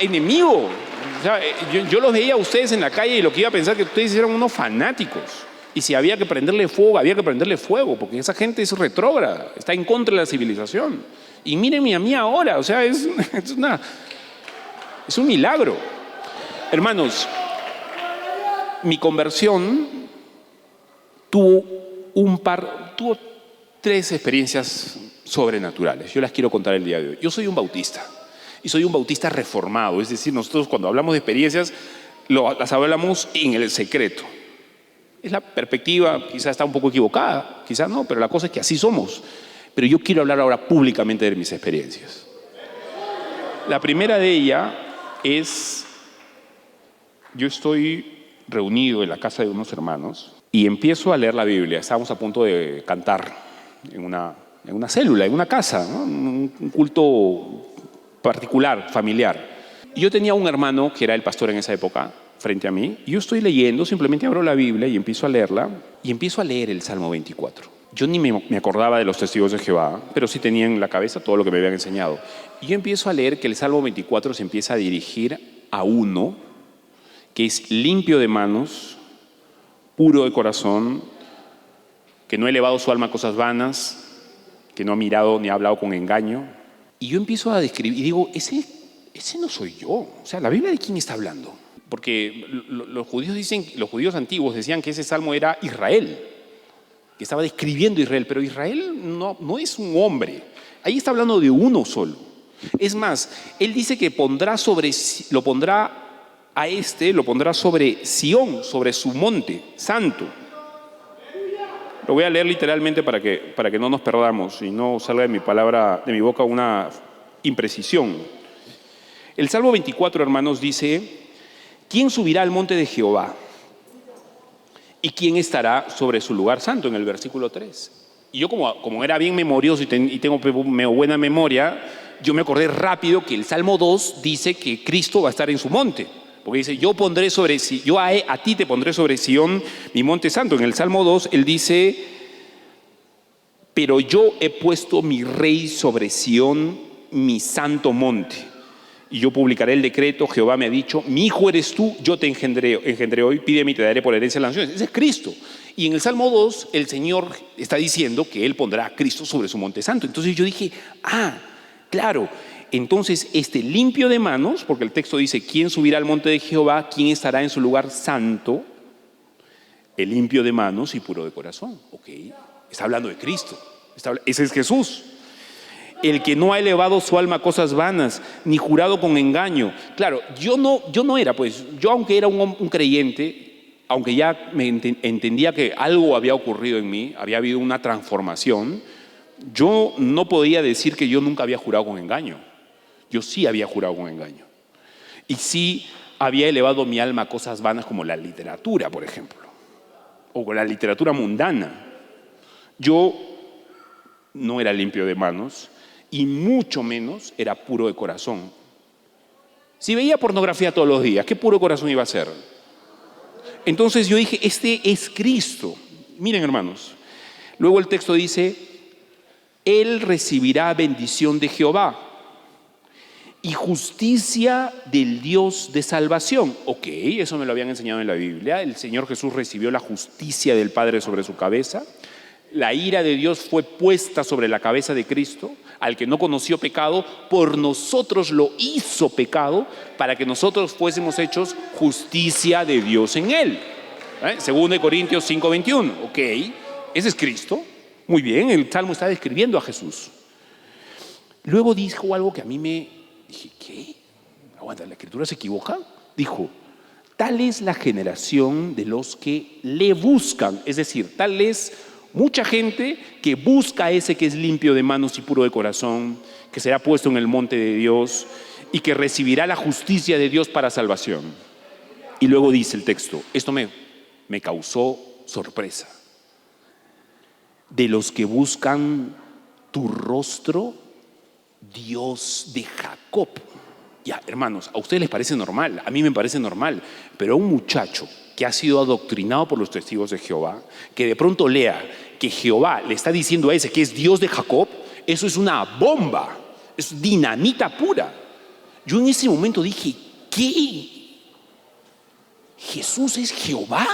enemigo, o sea, yo los veía a ustedes en la calle y lo que iba a pensar que ustedes eran unos fanáticos. Y si había que prenderle fuego, había que prenderle fuego, porque esa gente es retrógrada, está en contra de la civilización. Y mírenme a mí ahora, o sea, es un milagro. Hermanos, mi conversión tuvo 3 experiencias sobrenaturales. Yo las quiero contar el día de hoy. Yo soy un bautista y soy un bautista reformado, es decir, nosotros cuando hablamos de experiencias las hablamos en el secreto. Es la perspectiva, quizás está un poco equivocada, quizás no, pero la cosa es que así somos. Pero yo quiero hablar ahora públicamente de mis experiencias. La primera de ellas es, yo estoy reunido en la casa de unos hermanos y empiezo a leer la Biblia. Estábamos a punto de cantar en una célula, en una casa, ¿no? Un culto particular, familiar. Y yo tenía un hermano que era el pastor en esa época, frente a mí, y yo estoy leyendo, simplemente abro la Biblia y empiezo a leerla, y empiezo a leer el Salmo 24. Yo ni me acordaba de los testigos de Jehová, pero sí tenía en la cabeza todo lo que me habían enseñado. Y yo empiezo a leer que el Salmo 24 se empieza a dirigir a uno que es limpio de manos, puro de corazón, que no ha elevado su alma a cosas vanas, que no ha mirado ni ha hablado con engaño. Y yo empiezo a describir, y digo, ese no soy yo. O sea, ¿la Biblia de quién está hablando? Porque los judíos antiguos decían que ese salmo era Israel, que estaba describiendo Israel, pero Israel no es un hombre. Ahí está hablando de uno solo. Es más, él dice que lo pondrá sobre Sión, sobre su monte santo. Lo voy a leer literalmente para que no nos perdamos y no salga de mi boca una imprecisión. El Salmo 24, hermanos, dice: ¿quién subirá al monte de Jehová? ¿Y quién estará sobre su lugar santo? En el versículo 3. Y yo como era bien memorioso y tengo buena memoria, yo me acordé rápido que el Salmo 2 dice que Cristo va a estar en su monte. Porque dice, a ti te pondré sobre Sión, mi monte santo. En el Salmo 2 él dice, pero yo he puesto mi rey sobre Sión, mi santo monte. y yo publicaré el decreto. Jehová me ha dicho, mi hijo eres tú, yo te engendré hoy, pídeme y te daré por herencia a las naciones. Ese es Cristo. Y en el Salmo 2, el Señor está diciendo que Él pondrá a Cristo sobre su monte santo. Entonces yo dije, claro, entonces limpio de manos, porque el texto dice, ¿quién subirá al monte de Jehová? ¿Quién estará en su lugar santo? El limpio de manos y puro de corazón. Ok, está hablando de Cristo. Ese es Jesús. El que no ha elevado su alma a cosas vanas, ni jurado con engaño. Claro, yo no era, pues, yo aunque era un creyente, aunque ya entendía que algo había ocurrido en mí, había habido una transformación, yo no podía decir que yo nunca había jurado con engaño. Yo sí había jurado con engaño. Y sí había elevado mi alma a cosas vanas como la literatura, por ejemplo, o con la literatura mundana. Yo no era limpio de manos, y mucho menos era puro de corazón. Si veía pornografía todos los días, ¿qué puro de corazón iba a ser? Entonces yo dije, este es Cristo. Miren, hermanos, luego el texto dice, Él recibirá bendición de Jehová y justicia del Dios de salvación. Ok, eso me lo habían enseñado en la Biblia. El Señor Jesús recibió la justicia del Padre sobre su cabeza. La ira de Dios fue puesta sobre la cabeza de Cristo. Al que no conoció pecado, por nosotros lo hizo pecado, para que nosotros fuésemos hechos justicia de Dios en Él. Segundo de Corintios 5:21. Ok, ese es Cristo. Muy bien, el Salmo está describiendo a Jesús. Luego dijo algo que a mí me dije, ¿qué? Aguanta, ¿la Escritura se equivoca? Dijo, tal es la generación de los que le buscan. Es decir, tal es mucha gente que busca a ese que es limpio de manos y puro de corazón, que será puesto en el monte de Dios y que recibirá la justicia de Dios para salvación. Y luego dice el texto, esto me causó sorpresa. De los que buscan tu rostro, Dios de Jacob. Ya, hermanos, a ustedes les parece normal, a mí me parece normal, pero a un muchacho que ha sido adoctrinado por los testigos de Jehová, que de pronto lea que Jehová le está diciendo a ese que es Dios de Jacob, eso es una bomba, es dinamita pura. Yo en ese momento dije, ¿qué? ¿Jesús es Jehová?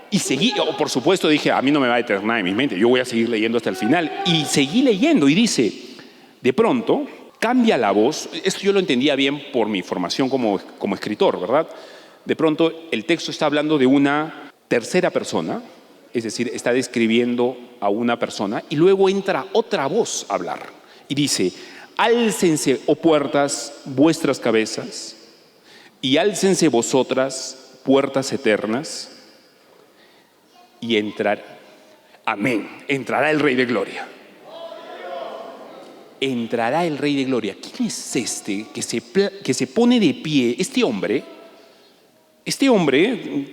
Y seguí, por supuesto dije, a mí no me va a detener nada en mi mente, yo voy a seguir leyendo hasta el final. Y seguí leyendo y dice, de pronto cambia la voz. Esto yo lo entendía bien por mi formación como escritor, ¿verdad? De pronto el texto está hablando de una tercera persona, es decir, está describiendo a una persona, y luego entra otra voz a hablar y dice, álcense, oh puertas, vuestras cabezas, y álcense vosotras, puertas eternas, y entrará el Rey de Gloria. Entrará el Rey de Gloria. ¿Quién es este que se pone de pie? Este hombre,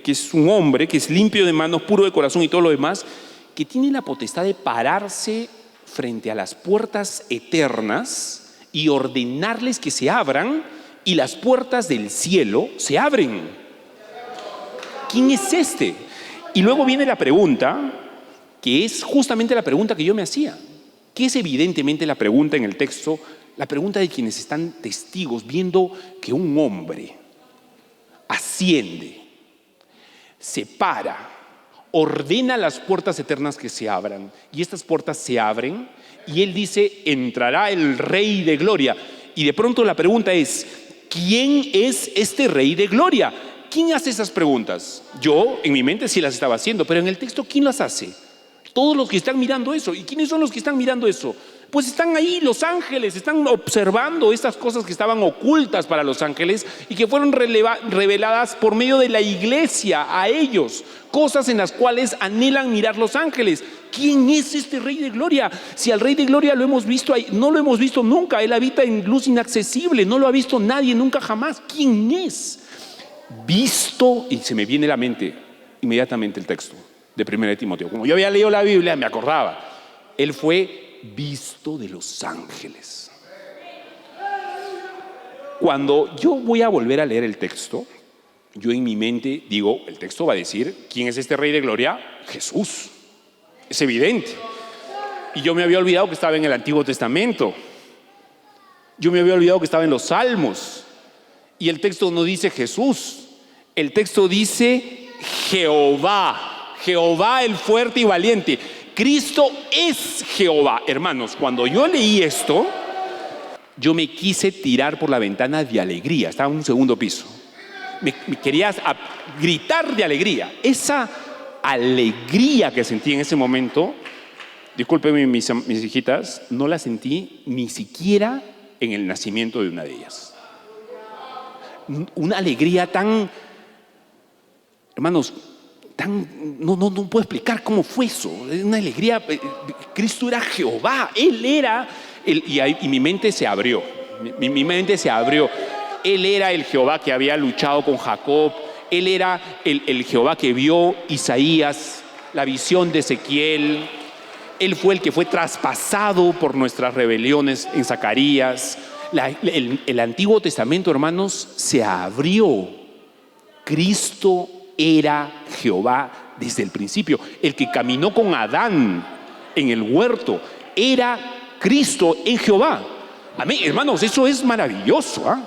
que es un hombre, que es limpio de manos, puro de corazón y todo lo demás, que tiene la potestad de pararse frente a las puertas eternas y ordenarles que se abran, y las puertas del cielo se abren. ¿Quién es este? Y luego viene la pregunta, que es justamente la pregunta que yo me hacía, que es evidentemente la pregunta en el texto, la pregunta de quienes están testigos, viendo que un hombre asciende, se para, ordena las puertas eternas que se abran, y estas puertas se abren, y él dice, entrará el Rey de Gloria. Y de pronto la pregunta es, ¿quién es este Rey de Gloria? ¿Quién hace esas preguntas? Yo en mi mente sí las estaba haciendo, pero en el texto, ¿quién las hace? Todos los que están mirando eso. ¿Y quiénes son los que están mirando eso? Pues están ahí los ángeles, están observando estas cosas que estaban ocultas para los ángeles y que fueron reveladas por medio de la iglesia a ellos, cosas en las cuales anhelan mirar los ángeles. ¿Quién es este Rey de Gloria? Si al Rey de Gloria lo hemos visto, no lo hemos visto nunca. Él habita en luz inaccesible, no lo ha visto nadie nunca jamás. ¿Quién es? Visto, y se me viene a la mente inmediatamente el texto de 1 Timoteo. Como yo había leído la Biblia, me acordaba. Él fue visto de los ángeles. Cuando yo voy a volver a leer el texto, yo en mi mente digo, el texto va a decir, ¿quién es este Rey de Gloria? Jesús. Es evidente. Y yo me había olvidado que estaba en el Antiguo Testamento. Yo me había olvidado que estaba en los Salmos. Y el texto no dice Jesús. El texto dice Jehová. Jehová el fuerte y valiente. Cristo es Jehová. Hermanos, cuando yo leí esto, yo me quise tirar por la ventana de alegría. Estaba en un segundo piso. Me quería gritar de alegría. Esa alegría que sentí en ese momento, discúlpenme mis hijitas, no la sentí ni siquiera en el nacimiento de una de ellas. Una alegría tan, hermanos, no puedo explicar cómo fue eso. Una alegría. Cristo era Jehová. Él era y mi mente se abrió. Mi mente se abrió. Él era el Jehová que había luchado con Jacob. Él era el Jehová que vio Isaías, la visión de Ezequiel. Él fue el que fue traspasado por nuestras rebeliones en Zacarías. El Antiguo Testamento, hermanos, se abrió. Cristo era Jehová desde el principio. El que caminó con Adán en el huerto era Cristo en Jehová. Amén, hermanos, eso es maravilloso, ¿eh?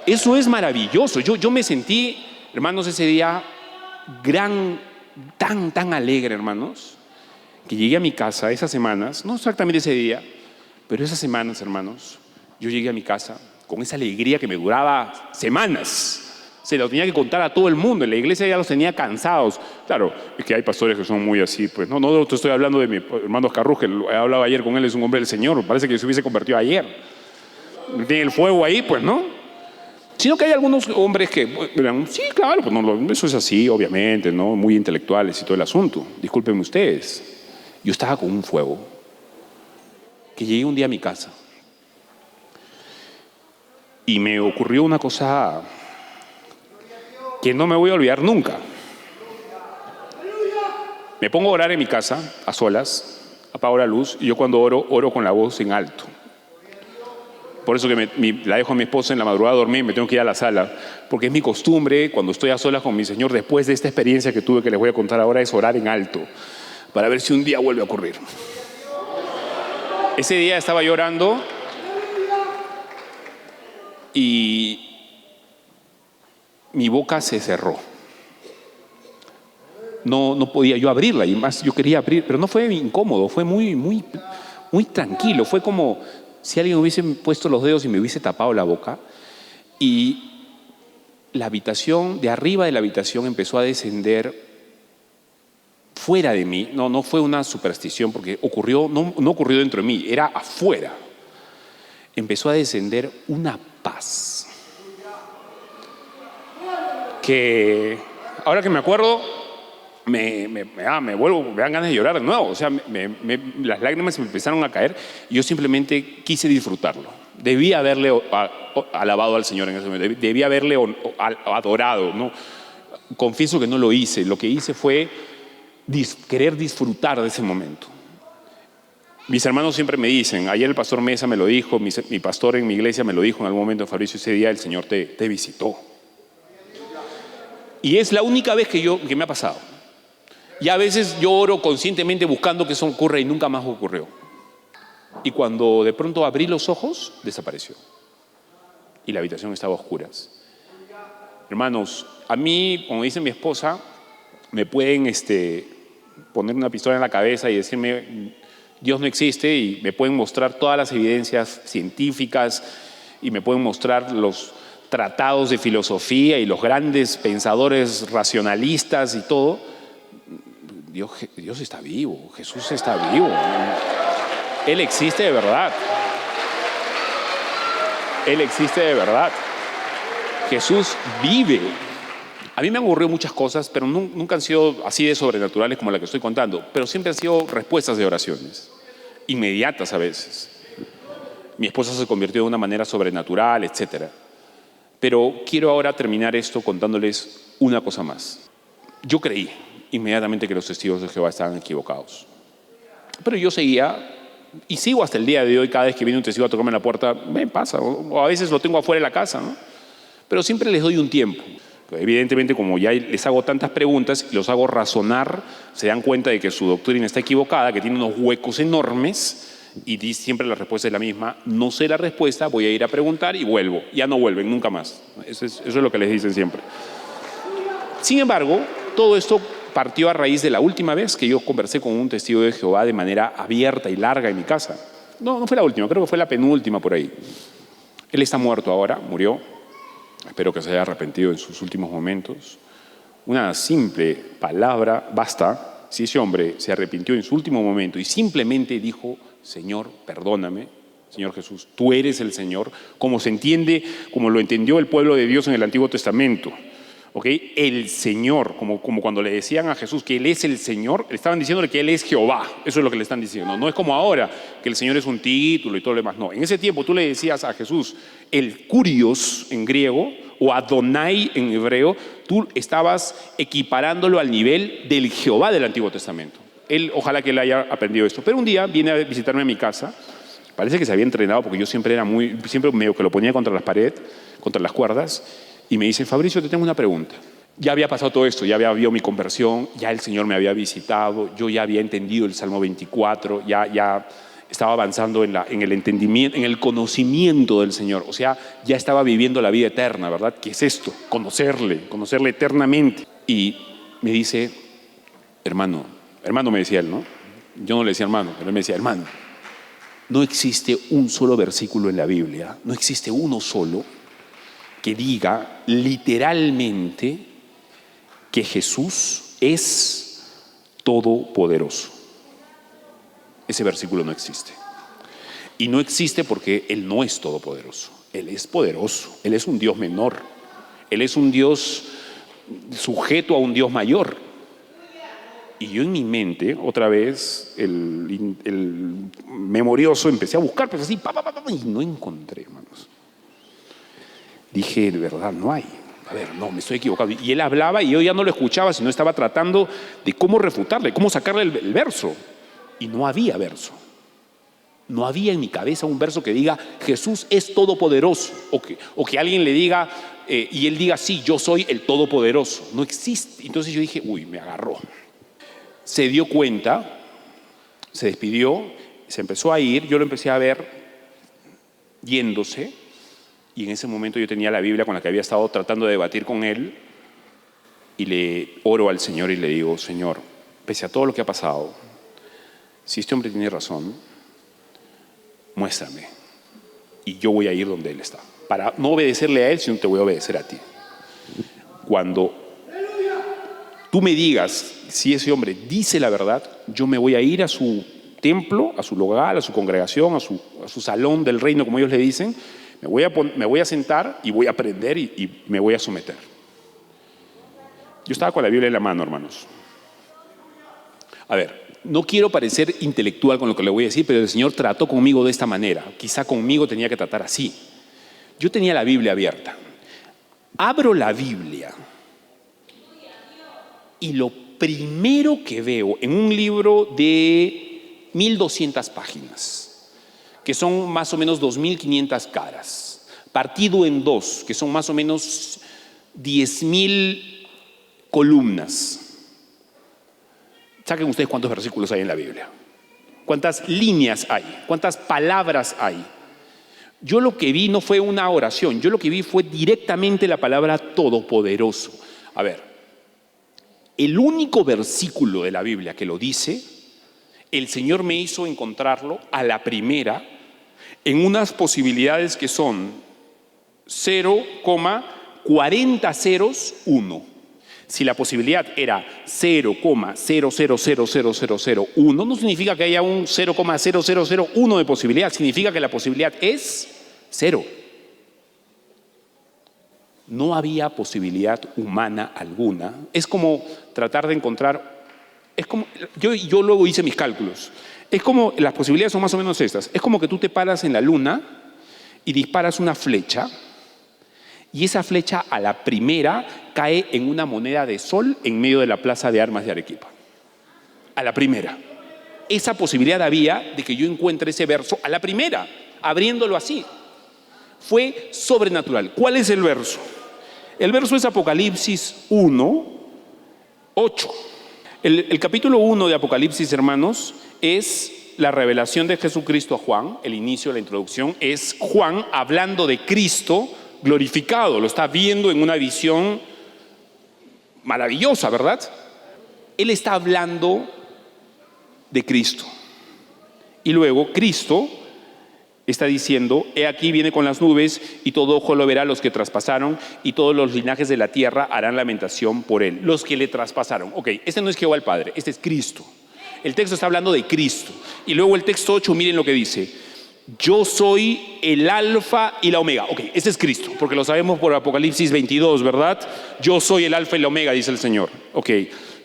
Eso es maravilloso. Yo me sentí, hermanos, ese día tan alegre, hermanos, que llegué a mi casa esas semanas, no exactamente ese día, pero esas semanas, hermanos, yo llegué a mi casa con esa alegría que me duraba semanas. Se lo tenía que contar a todo el mundo. En la iglesia ya los tenía cansados. Claro, es que hay pastores que son muy así. Pues no te estoy hablando de mi hermano Oscar, que he hablado ayer con él, es un hombre del Señor. Parece que se hubiese convertido ayer. Tiene el fuego ahí, pues, ¿no? Sino que hay algunos hombres que, sí, claro, pues no, eso es así, obviamente, ¿no? Muy intelectuales y todo el asunto. Discúlpenme ustedes. Yo estaba con un fuego que llegué un día a mi casa y me ocurrió una cosa que no me voy a olvidar nunca. Me pongo a orar en mi casa, a solas, apago la luz, y yo cuando oro con la voz en alto. Por eso que la dejo a mi esposa en la madrugada a dormir y me tengo que ir a la sala, porque es mi costumbre, cuando estoy a solas con mi Señor, después de esta experiencia que tuve, que les voy a contar ahora, es orar en alto, para ver si un día vuelve a ocurrir. Ese día estaba yo orando y mi boca se cerró. No podía yo abrirla, y más yo quería abrir, pero no fue incómodo, fue muy tranquilo. Fue como si alguien hubiese puesto los dedos y me hubiese tapado la boca, y la habitación, de arriba de la habitación empezó a descender fuera de mí. No fue una superstición, porque no ocurrió dentro de mí, era afuera. Empezó a descender una paz que, ahora que me acuerdo, me dan ganas de llorar de nuevo. O sea, las lágrimas me empezaron a caer y yo simplemente quise disfrutarlo. Debí haberle alabado al Señor en ese momento, debí haberle adorado, ¿no? Confieso que no lo hice. Lo que hice fue querer disfrutar de ese momento. Mis hermanos siempre me dicen, ayer el pastor Mesa me lo dijo, mi pastor en mi iglesia me lo dijo en algún momento, Fabricio, ese día el Señor te visitó. Y es la única vez que me ha pasado. Y a veces yo oro conscientemente buscando que eso ocurra y nunca más ocurrió. Y cuando de pronto abrí los ojos, desapareció. Y la habitación estaba a oscuras. Hermanos, a mí, como dice mi esposa, me pueden poner una pistola en la cabeza y decirme Dios no existe, y me pueden mostrar todas las evidencias científicas y me pueden mostrar los tratados de filosofía y los grandes pensadores racionalistas y todo. Dios está vivo, Jesús está vivo. Él existe de verdad. Él existe de verdad. Jesús vive. A mí me han ocurrido muchas cosas, pero nunca han sido así de sobrenaturales como la que estoy contando, pero siempre han sido respuestas de oraciones, inmediatas a veces. Mi esposa se convirtió de una manera sobrenatural, etc. Pero quiero ahora terminar esto contándoles una cosa más. Yo creí inmediatamente que los testigos de Jehová estaban equivocados. Pero yo seguía, y sigo hasta el día de hoy, cada vez que viene un testigo a tocarme la puerta, me pasa, o a veces lo tengo afuera de la casa, ¿no? Pero siempre les doy un tiempo. Evidentemente, como ya les hago tantas preguntas y los hago razonar, se dan cuenta de que su doctrina está equivocada, que tiene unos huecos enormes, y siempre la respuesta es la misma. No sé la respuesta, voy a ir a preguntar y vuelvo. Ya no vuelven, nunca más. Eso es lo que les dicen siempre. Sin embargo, todo esto partió a raíz de la última vez que yo conversé con un testigo de Jehová de manera abierta y larga en mi casa. No fue la última, creo que fue la penúltima por ahí. Él está muerto ahora, murió. Espero que se haya arrepentido en sus últimos momentos. Una simple palabra basta. Si ese hombre se arrepintió en su último momento y simplemente dijo: Señor, perdóname, Señor Jesús, tú eres el Señor, como se entiende, como lo entendió el pueblo de Dios en el Antiguo Testamento. ¿Okay? El Señor, como cuando le decían a Jesús que Él es el Señor, le estaban diciéndole que Él es Jehová. Eso es lo que le están diciendo. No es como ahora, que el Señor es un título y todo lo demás. No, en ese tiempo tú le decías a Jesús el Kurios en griego o Adonai en hebreo, tú estabas equiparándolo al nivel del Jehová del Antiguo Testamento. Él, ojalá que él haya aprendido esto. Pero un día viene a visitarme a mi casa. Parece que se había entrenado porque yo siempre medio que lo ponía contra las paredes, contra las cuerdas. Y me dice: Fabricio, te tengo una pregunta. Ya había pasado todo esto, ya había habido mi conversión, ya el Señor me había visitado, yo ya había entendido el Salmo 24, ya estaba avanzando en el entendimiento, en el conocimiento del Señor. O sea, ya estaba viviendo la vida eterna, ¿verdad? ¿Qué es esto? Conocerle eternamente. Y me dice: hermano me decía él, ¿no? Yo no le decía hermano, pero él me decía: hermano, no existe un solo versículo en la Biblia, no existe uno solo que diga literalmente que Jesús es todopoderoso. Ese versículo no existe. Y no existe porque Él no es todopoderoso. Él es poderoso. Él es un Dios menor. Él es un Dios sujeto a un Dios mayor. Y yo en mi mente, otra vez, el memorioso, empecé a buscar, pues así, y no encontré, hermanos. Dije: de verdad, no hay. A ver, no, me estoy equivocado. Y él hablaba y yo ya no lo escuchaba, sino estaba tratando de cómo refutarle, cómo sacarle el verso. Y no había verso. No había en mi cabeza un verso que diga Jesús es todopoderoso. O que alguien le diga y él diga: sí, yo soy el todopoderoso. No existe. Entonces yo dije: uy, me agarró. Se dio cuenta, se despidió, se empezó a ir. Yo lo empecé a ver yéndose. Y en ese momento yo tenía la Biblia con la que había estado tratando de debatir con él. Y le oro al Señor y le digo: Señor, pese a todo lo que ha pasado, si este hombre tiene razón, muéstrame. Y yo voy a ir donde él está. Para no obedecerle a él, sino te voy a obedecer a ti. Cuando tú me digas si ese hombre dice la verdad, yo me voy a ir a su templo, a su lugar, a su congregación, a su salón del reino, como ellos le dicen. Me voy a sentar y voy a aprender y me voy a someter. Yo estaba con la Biblia en la mano, hermanos. A ver, no quiero parecer intelectual con lo que le voy a decir, pero el Señor trató conmigo de esta manera. Quizá conmigo tenía que tratar así. Yo tenía la Biblia abierta. Abro la Biblia y lo primero que veo en un libro de 1200 páginas, que son más o menos 2500 caras, partido en dos, que son más o menos 10.000 columnas. Saquen ustedes cuántos versículos hay en la Biblia, cuántas líneas hay, cuántas palabras hay. Yo lo que vi no fue una oración, yo lo que vi fue directamente la palabra todopoderoso. A ver, el único versículo de la Biblia que lo dice, el Señor me hizo encontrarlo a la primera en unas posibilidades que son 0,40 ceros 1. Si la posibilidad era 0,000001, no significa que haya un 0,0001 de posibilidad, significa que la posibilidad es 0. No había posibilidad humana alguna. Es como tratar de encontrar, yo luego hice mis cálculos. Es como, las posibilidades son más o menos estas. Es como que tú te paras en la luna y disparas una flecha y esa flecha a la primera cae en una moneda de sol en medio de la plaza de armas de Arequipa. A la primera. Esa posibilidad había de que yo encuentre ese verso a la primera, abriéndolo así. Fue sobrenatural. ¿Cuál es el verso? El verso es Apocalipsis 1:8. El capítulo 1 de Apocalipsis, hermanos, es la revelación de Jesucristo a Juan, el inicio de la introducción, es Juan hablando de Cristo glorificado. Lo está viendo en una visión maravillosa, ¿verdad? Él está hablando de Cristo. Y luego Cristo está diciendo: he aquí viene con las nubes, y todo ojo lo verá, los que traspasaron, y todos los linajes de la tierra harán lamentación por él. Los que le traspasaron. Ok, este no es Jehová el Padre, este es Cristo. El texto está hablando de Cristo. Y luego el texto 8, miren lo que dice: yo soy el alfa y la omega. Ok, este es Cristo, porque lo sabemos por Apocalipsis 22, ¿verdad? Yo soy el alfa y la omega, dice el Señor. Ok,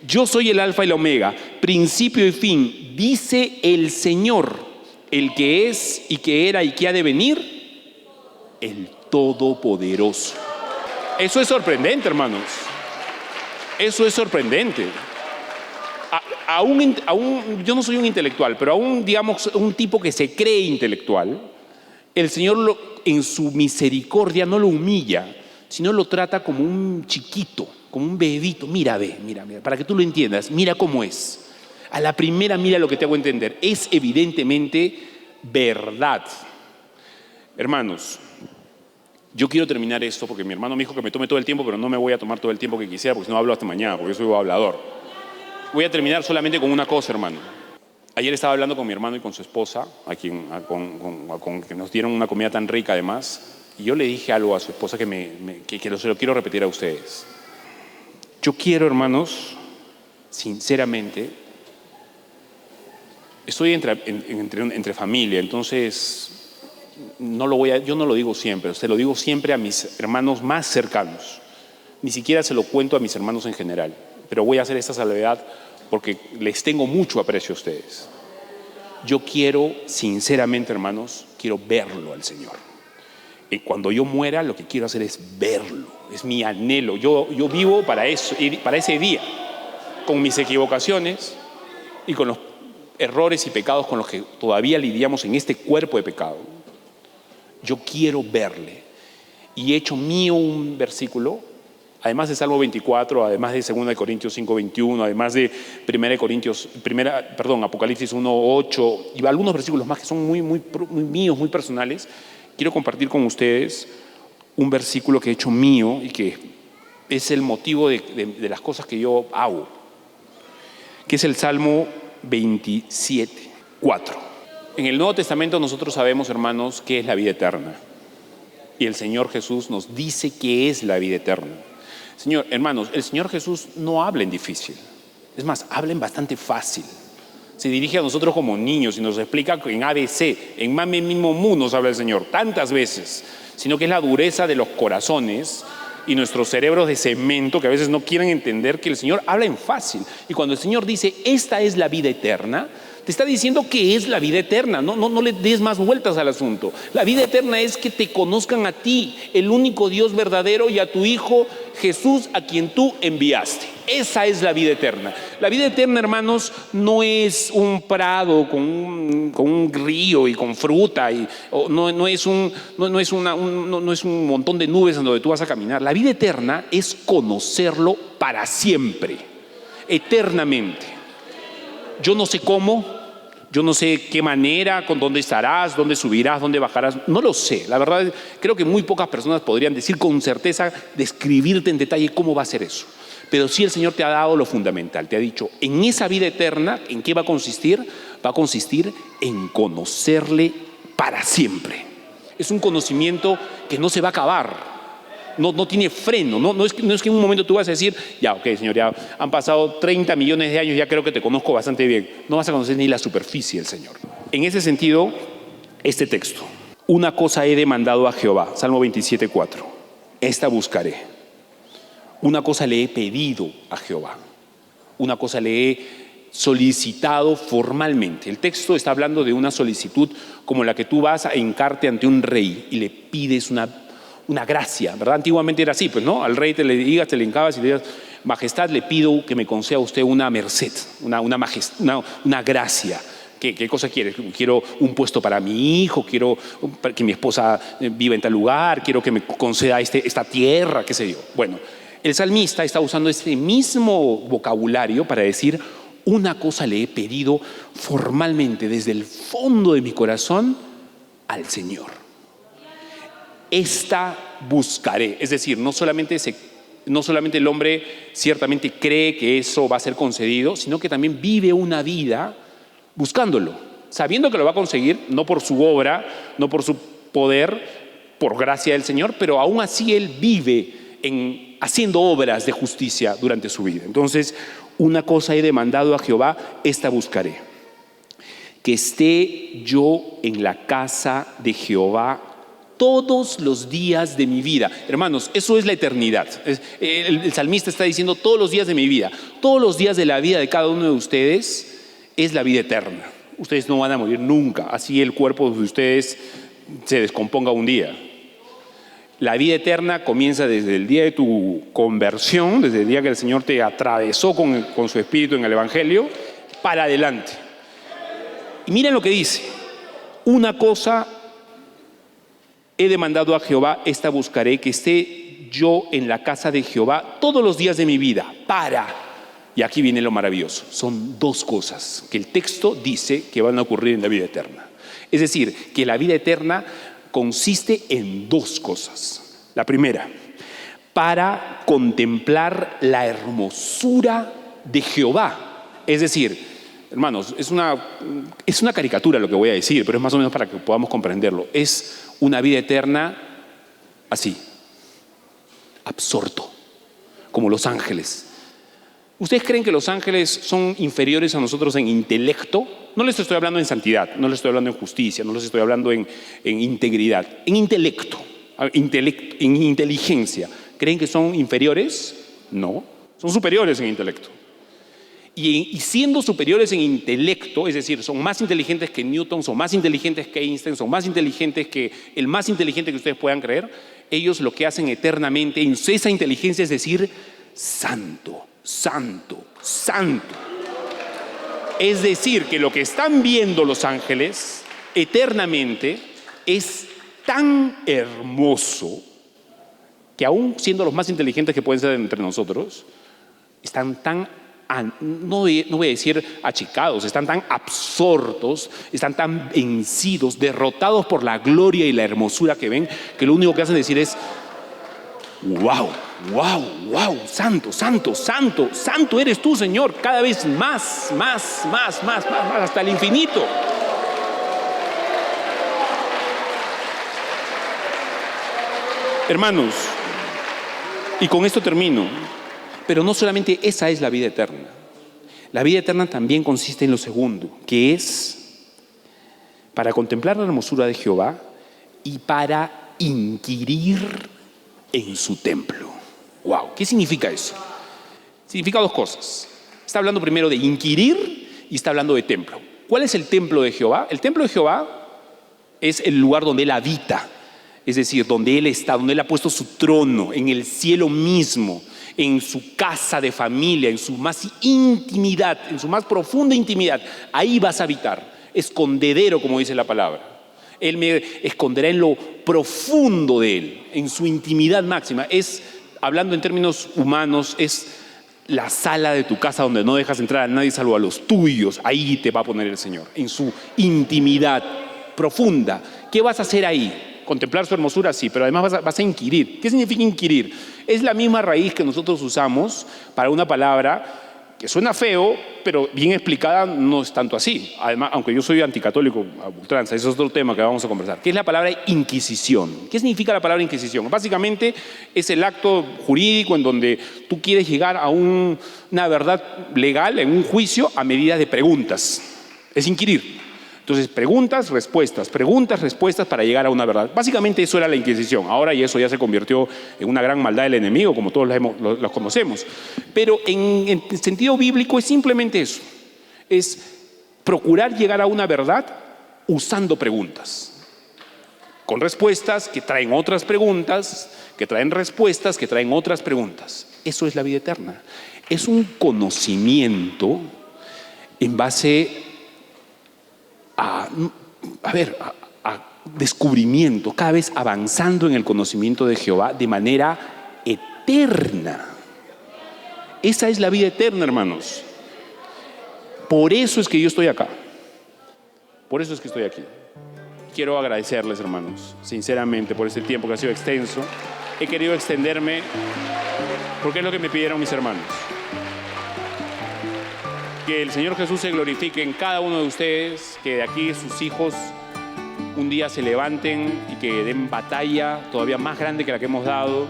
yo soy el alfa y la omega, principio y fin, dice el Señor, el que es y que era y que ha de venir, el Todopoderoso. Eso es sorprendente, hermanos. Eso es sorprendente. Aún yo no soy un intelectual, pero aún, digamos, un tipo que se cree intelectual, el Señor en su misericordia no lo humilla, sino lo trata como un chiquito, como un bebito. Mira, mira, para que tú lo entiendas, mira cómo es. A la primera mira lo que te hago entender. Es evidentemente verdad. Hermanos, yo quiero terminar esto porque mi hermano me dijo que me tome todo el tiempo, pero no me voy a tomar todo el tiempo que quisiera porque si no hablo hasta mañana, porque yo soy hablador. Voy a terminar solamente con una cosa, hermano. Ayer estaba hablando con mi hermano y con su esposa, con que nos dieron una comida tan rica además, y yo le dije algo a su esposa que se lo quiero repetir a ustedes. Yo quiero, hermanos, sinceramente, estoy entre familia, entonces yo no lo digo siempre, se lo digo siempre a mis hermanos más cercanos. Ni siquiera se lo cuento a mis hermanos en general. Pero voy a hacer esta salvedad porque les tengo mucho aprecio a ustedes. Yo quiero, sinceramente, hermanos, quiero verlo al Señor. Y cuando yo muera, lo que quiero hacer es verlo. Es mi anhelo. Yo vivo para eso, para ese día, con mis equivocaciones y con los errores y pecados con los que todavía lidiamos en este cuerpo de pecado. Yo quiero verle. Y he hecho mío un versículo, además de Salmo 24, además de 2 Corintios 5:21, además de Apocalipsis 1:8 y algunos versículos más que son muy míos, muy personales. Quiero compartir con ustedes un versículo que he hecho mío y que es el motivo de las cosas que yo hago, que es el Salmo 27:4. En el Nuevo Testamento nosotros sabemos, hermanos, qué es la vida eterna. Y el Señor Jesús nos dice qué es la vida eterna. Señor, hermanos, el Señor Jesús no habla en difícil. Es más, habla en bastante fácil. Se dirige a nosotros como niños y nos explica en ABC, en Mame Mismo Mu nos habla el Señor tantas veces, sino que es la dureza de los corazones y nuestros cerebros de cemento que a veces no quieren entender que el Señor habla en fácil. Y cuando el Señor dice, esta es la vida eterna, te está diciendo que es la vida eterna. No le des más vueltas al asunto. La vida eterna es que te conozcan a ti, el único Dios verdadero, y a tu Hijo Jesús, a quien tú enviaste. Esa es la vida eterna. La vida eterna, hermanos, no es un prado con un río y con fruta, no es un montón de nubes en donde tú vas a caminar. La vida eterna es conocerlo para siempre, eternamente. Yo no sé cómo, yo no sé qué manera, con dónde estarás, dónde subirás, dónde bajarás. No lo sé. La verdad, creo que muy pocas personas podrían decir con certeza, describirte en detalle cómo va a ser eso. Pero sí el Señor te ha dado lo fundamental. Te ha dicho, en esa vida eterna, ¿en qué va a consistir? Va a consistir en conocerle para siempre. Es un conocimiento que no se va a acabar. No tiene freno, no es que en un momento tú vas a decir, ya, ok, Señor, ya han pasado 30 millones de años, ya creo que te conozco bastante bien. No vas a conocer ni la superficie del Señor. En ese sentido, este texto, una cosa he demandado a Jehová, Salmo 27:4, esta buscaré. Una cosa le he pedido a Jehová, una cosa le he solicitado formalmente. El texto está hablando de una solicitud como la que tú vas a hincarte ante un rey y le pides una gracia, ¿verdad? Antiguamente era así, pues, ¿no? Al rey te le hincabas y le digas, majestad, le pido que me conceda usted una merced, una gracia. ¿Qué cosa quieres? Quiero un puesto para mi hijo, quiero que mi esposa viva en tal lugar, quiero que me conceda esta tierra, qué sé yo. Bueno, el salmista está usando este mismo vocabulario para decir una cosa le he pedido formalmente desde el fondo de mi corazón al Señor. Esta buscaré. Es decir, no solamente el hombre ciertamente cree que eso va a ser concedido, sino que también vive una vida buscándolo, sabiendo que lo va a conseguir, no por su obra, no por su poder, por gracia del Señor, pero aún así él vive haciendo obras de justicia durante su vida. Entonces, una cosa he demandado a Jehová, esta buscaré: que esté yo en la casa de Jehová todos los días de mi vida. Hermanos, eso es la eternidad. El salmista está diciendo todos los días de mi vida. Todos los días de la vida de cada uno de ustedes es la vida eterna. Ustedes no van a morir nunca, así el cuerpo de ustedes se descomponga un día. La vida eterna comienza desde el día de tu conversión, desde el día que el Señor te atravesó con su Espíritu en el Evangelio, para adelante. Y miren lo que dice: una cosa he demandado a Jehová, esta buscaré, que esté yo en la casa de Jehová todos los días de mi vida, y aquí viene lo maravilloso, son dos cosas que el texto dice que van a ocurrir en la vida eterna. Es decir, que la vida eterna consiste en dos cosas. La primera, para contemplar la hermosura de Jehová. Es decir, hermanos, es una caricatura lo que voy a decir, pero es más o menos para que podamos comprenderlo. Es una vida eterna así, absorto, como los ángeles. ¿Ustedes creen que los ángeles son inferiores a nosotros en intelecto? No les estoy hablando en santidad, no les estoy hablando en justicia, no les estoy hablando en integridad, en intelecto, en inteligencia. ¿Creen que son inferiores? No, son superiores en intelecto. Y siendo superiores en intelecto, es decir, son más inteligentes que Newton, son más inteligentes que Einstein, son más inteligentes que el más inteligente que ustedes puedan creer, ellos lo que hacen eternamente en esa inteligencia es decir: santo, santo, santo. Es decir, que lo que están viendo los ángeles eternamente es tan hermoso que aún siendo los más inteligentes que pueden ser entre nosotros, están tan, no voy a decir achicados, están tan absortos, están tan vencidos, derrotados por la gloria y la hermosura que ven, que lo único que hacen decir es: wow, wow, wow, santo, santo, santo, santo eres tú, Señor, cada vez más, hasta el infinito. Hermanos, y con esto termino, pero no solamente esa es la vida eterna. La vida eterna también consiste en lo segundo, que es para contemplar la hermosura de Jehová y para inquirir en su templo. Wow, ¿qué significa eso? Significa dos cosas. Está hablando primero de inquirir y está hablando de templo. ¿Cuál es el templo de Jehová? El templo de Jehová es el lugar donde Él habita, es decir, donde Él está, donde Él ha puesto su trono, en el cielo mismo, en su casa de familia, en su más intimidad, en su más profunda intimidad. Ahí vas a habitar, escondedero, como dice la palabra. Él me esconderá en lo profundo de Él, en su intimidad máxima. Es, hablando en términos humanos, es la sala de tu casa donde no dejas entrar a nadie salvo a los tuyos. Ahí te va a poner el Señor, en su intimidad profunda. ¿Qué vas a hacer ahí? Contemplar su hermosura, sí, pero además vas a inquirir. ¿Qué significa inquirir? Es la misma raíz que nosotros usamos para una palabra que suena feo, pero bien explicada no es tanto así. Además, aunque yo soy anticatólico a ultranza, ese es otro tema que vamos a conversar, que es la palabra inquisición. ¿Qué significa la palabra inquisición? Básicamente es el acto jurídico en donde tú quieres llegar a una verdad legal en un juicio a medida de preguntas. Es inquirir. Entonces, preguntas, respuestas para llegar a una verdad. Básicamente eso era la Inquisición. Ahora y eso ya se convirtió en una gran maldad del enemigo, como todos los conocemos. Pero en sentido bíblico es simplemente eso. Es procurar llegar a una verdad usando preguntas. Con respuestas que traen otras preguntas, que traen respuestas, que traen otras preguntas. Eso es la vida eterna. Es un conocimiento en base a descubrimiento, cada vez avanzando en el conocimiento de Jehová de manera eterna. Esa es la vida eterna, hermanos. Por eso es que yo estoy acá. Por eso es que estoy aquí. Quiero agradecerles, hermanos, sinceramente, por este tiempo que ha sido extenso. He querido extenderme porque es lo que me pidieron mis hermanos. Que el Señor Jesús se glorifique en cada uno de ustedes, que de aquí sus hijos un día se levanten y que den batalla todavía más grande que la que hemos dado,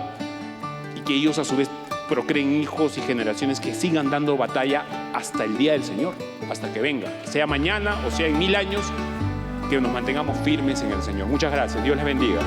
y que ellos a su vez procreen hijos y generaciones que sigan dando batalla hasta el día del Señor, hasta que venga, sea mañana o sea en 1000 años, que nos mantengamos firmes en el Señor. Muchas gracias, Dios les bendiga.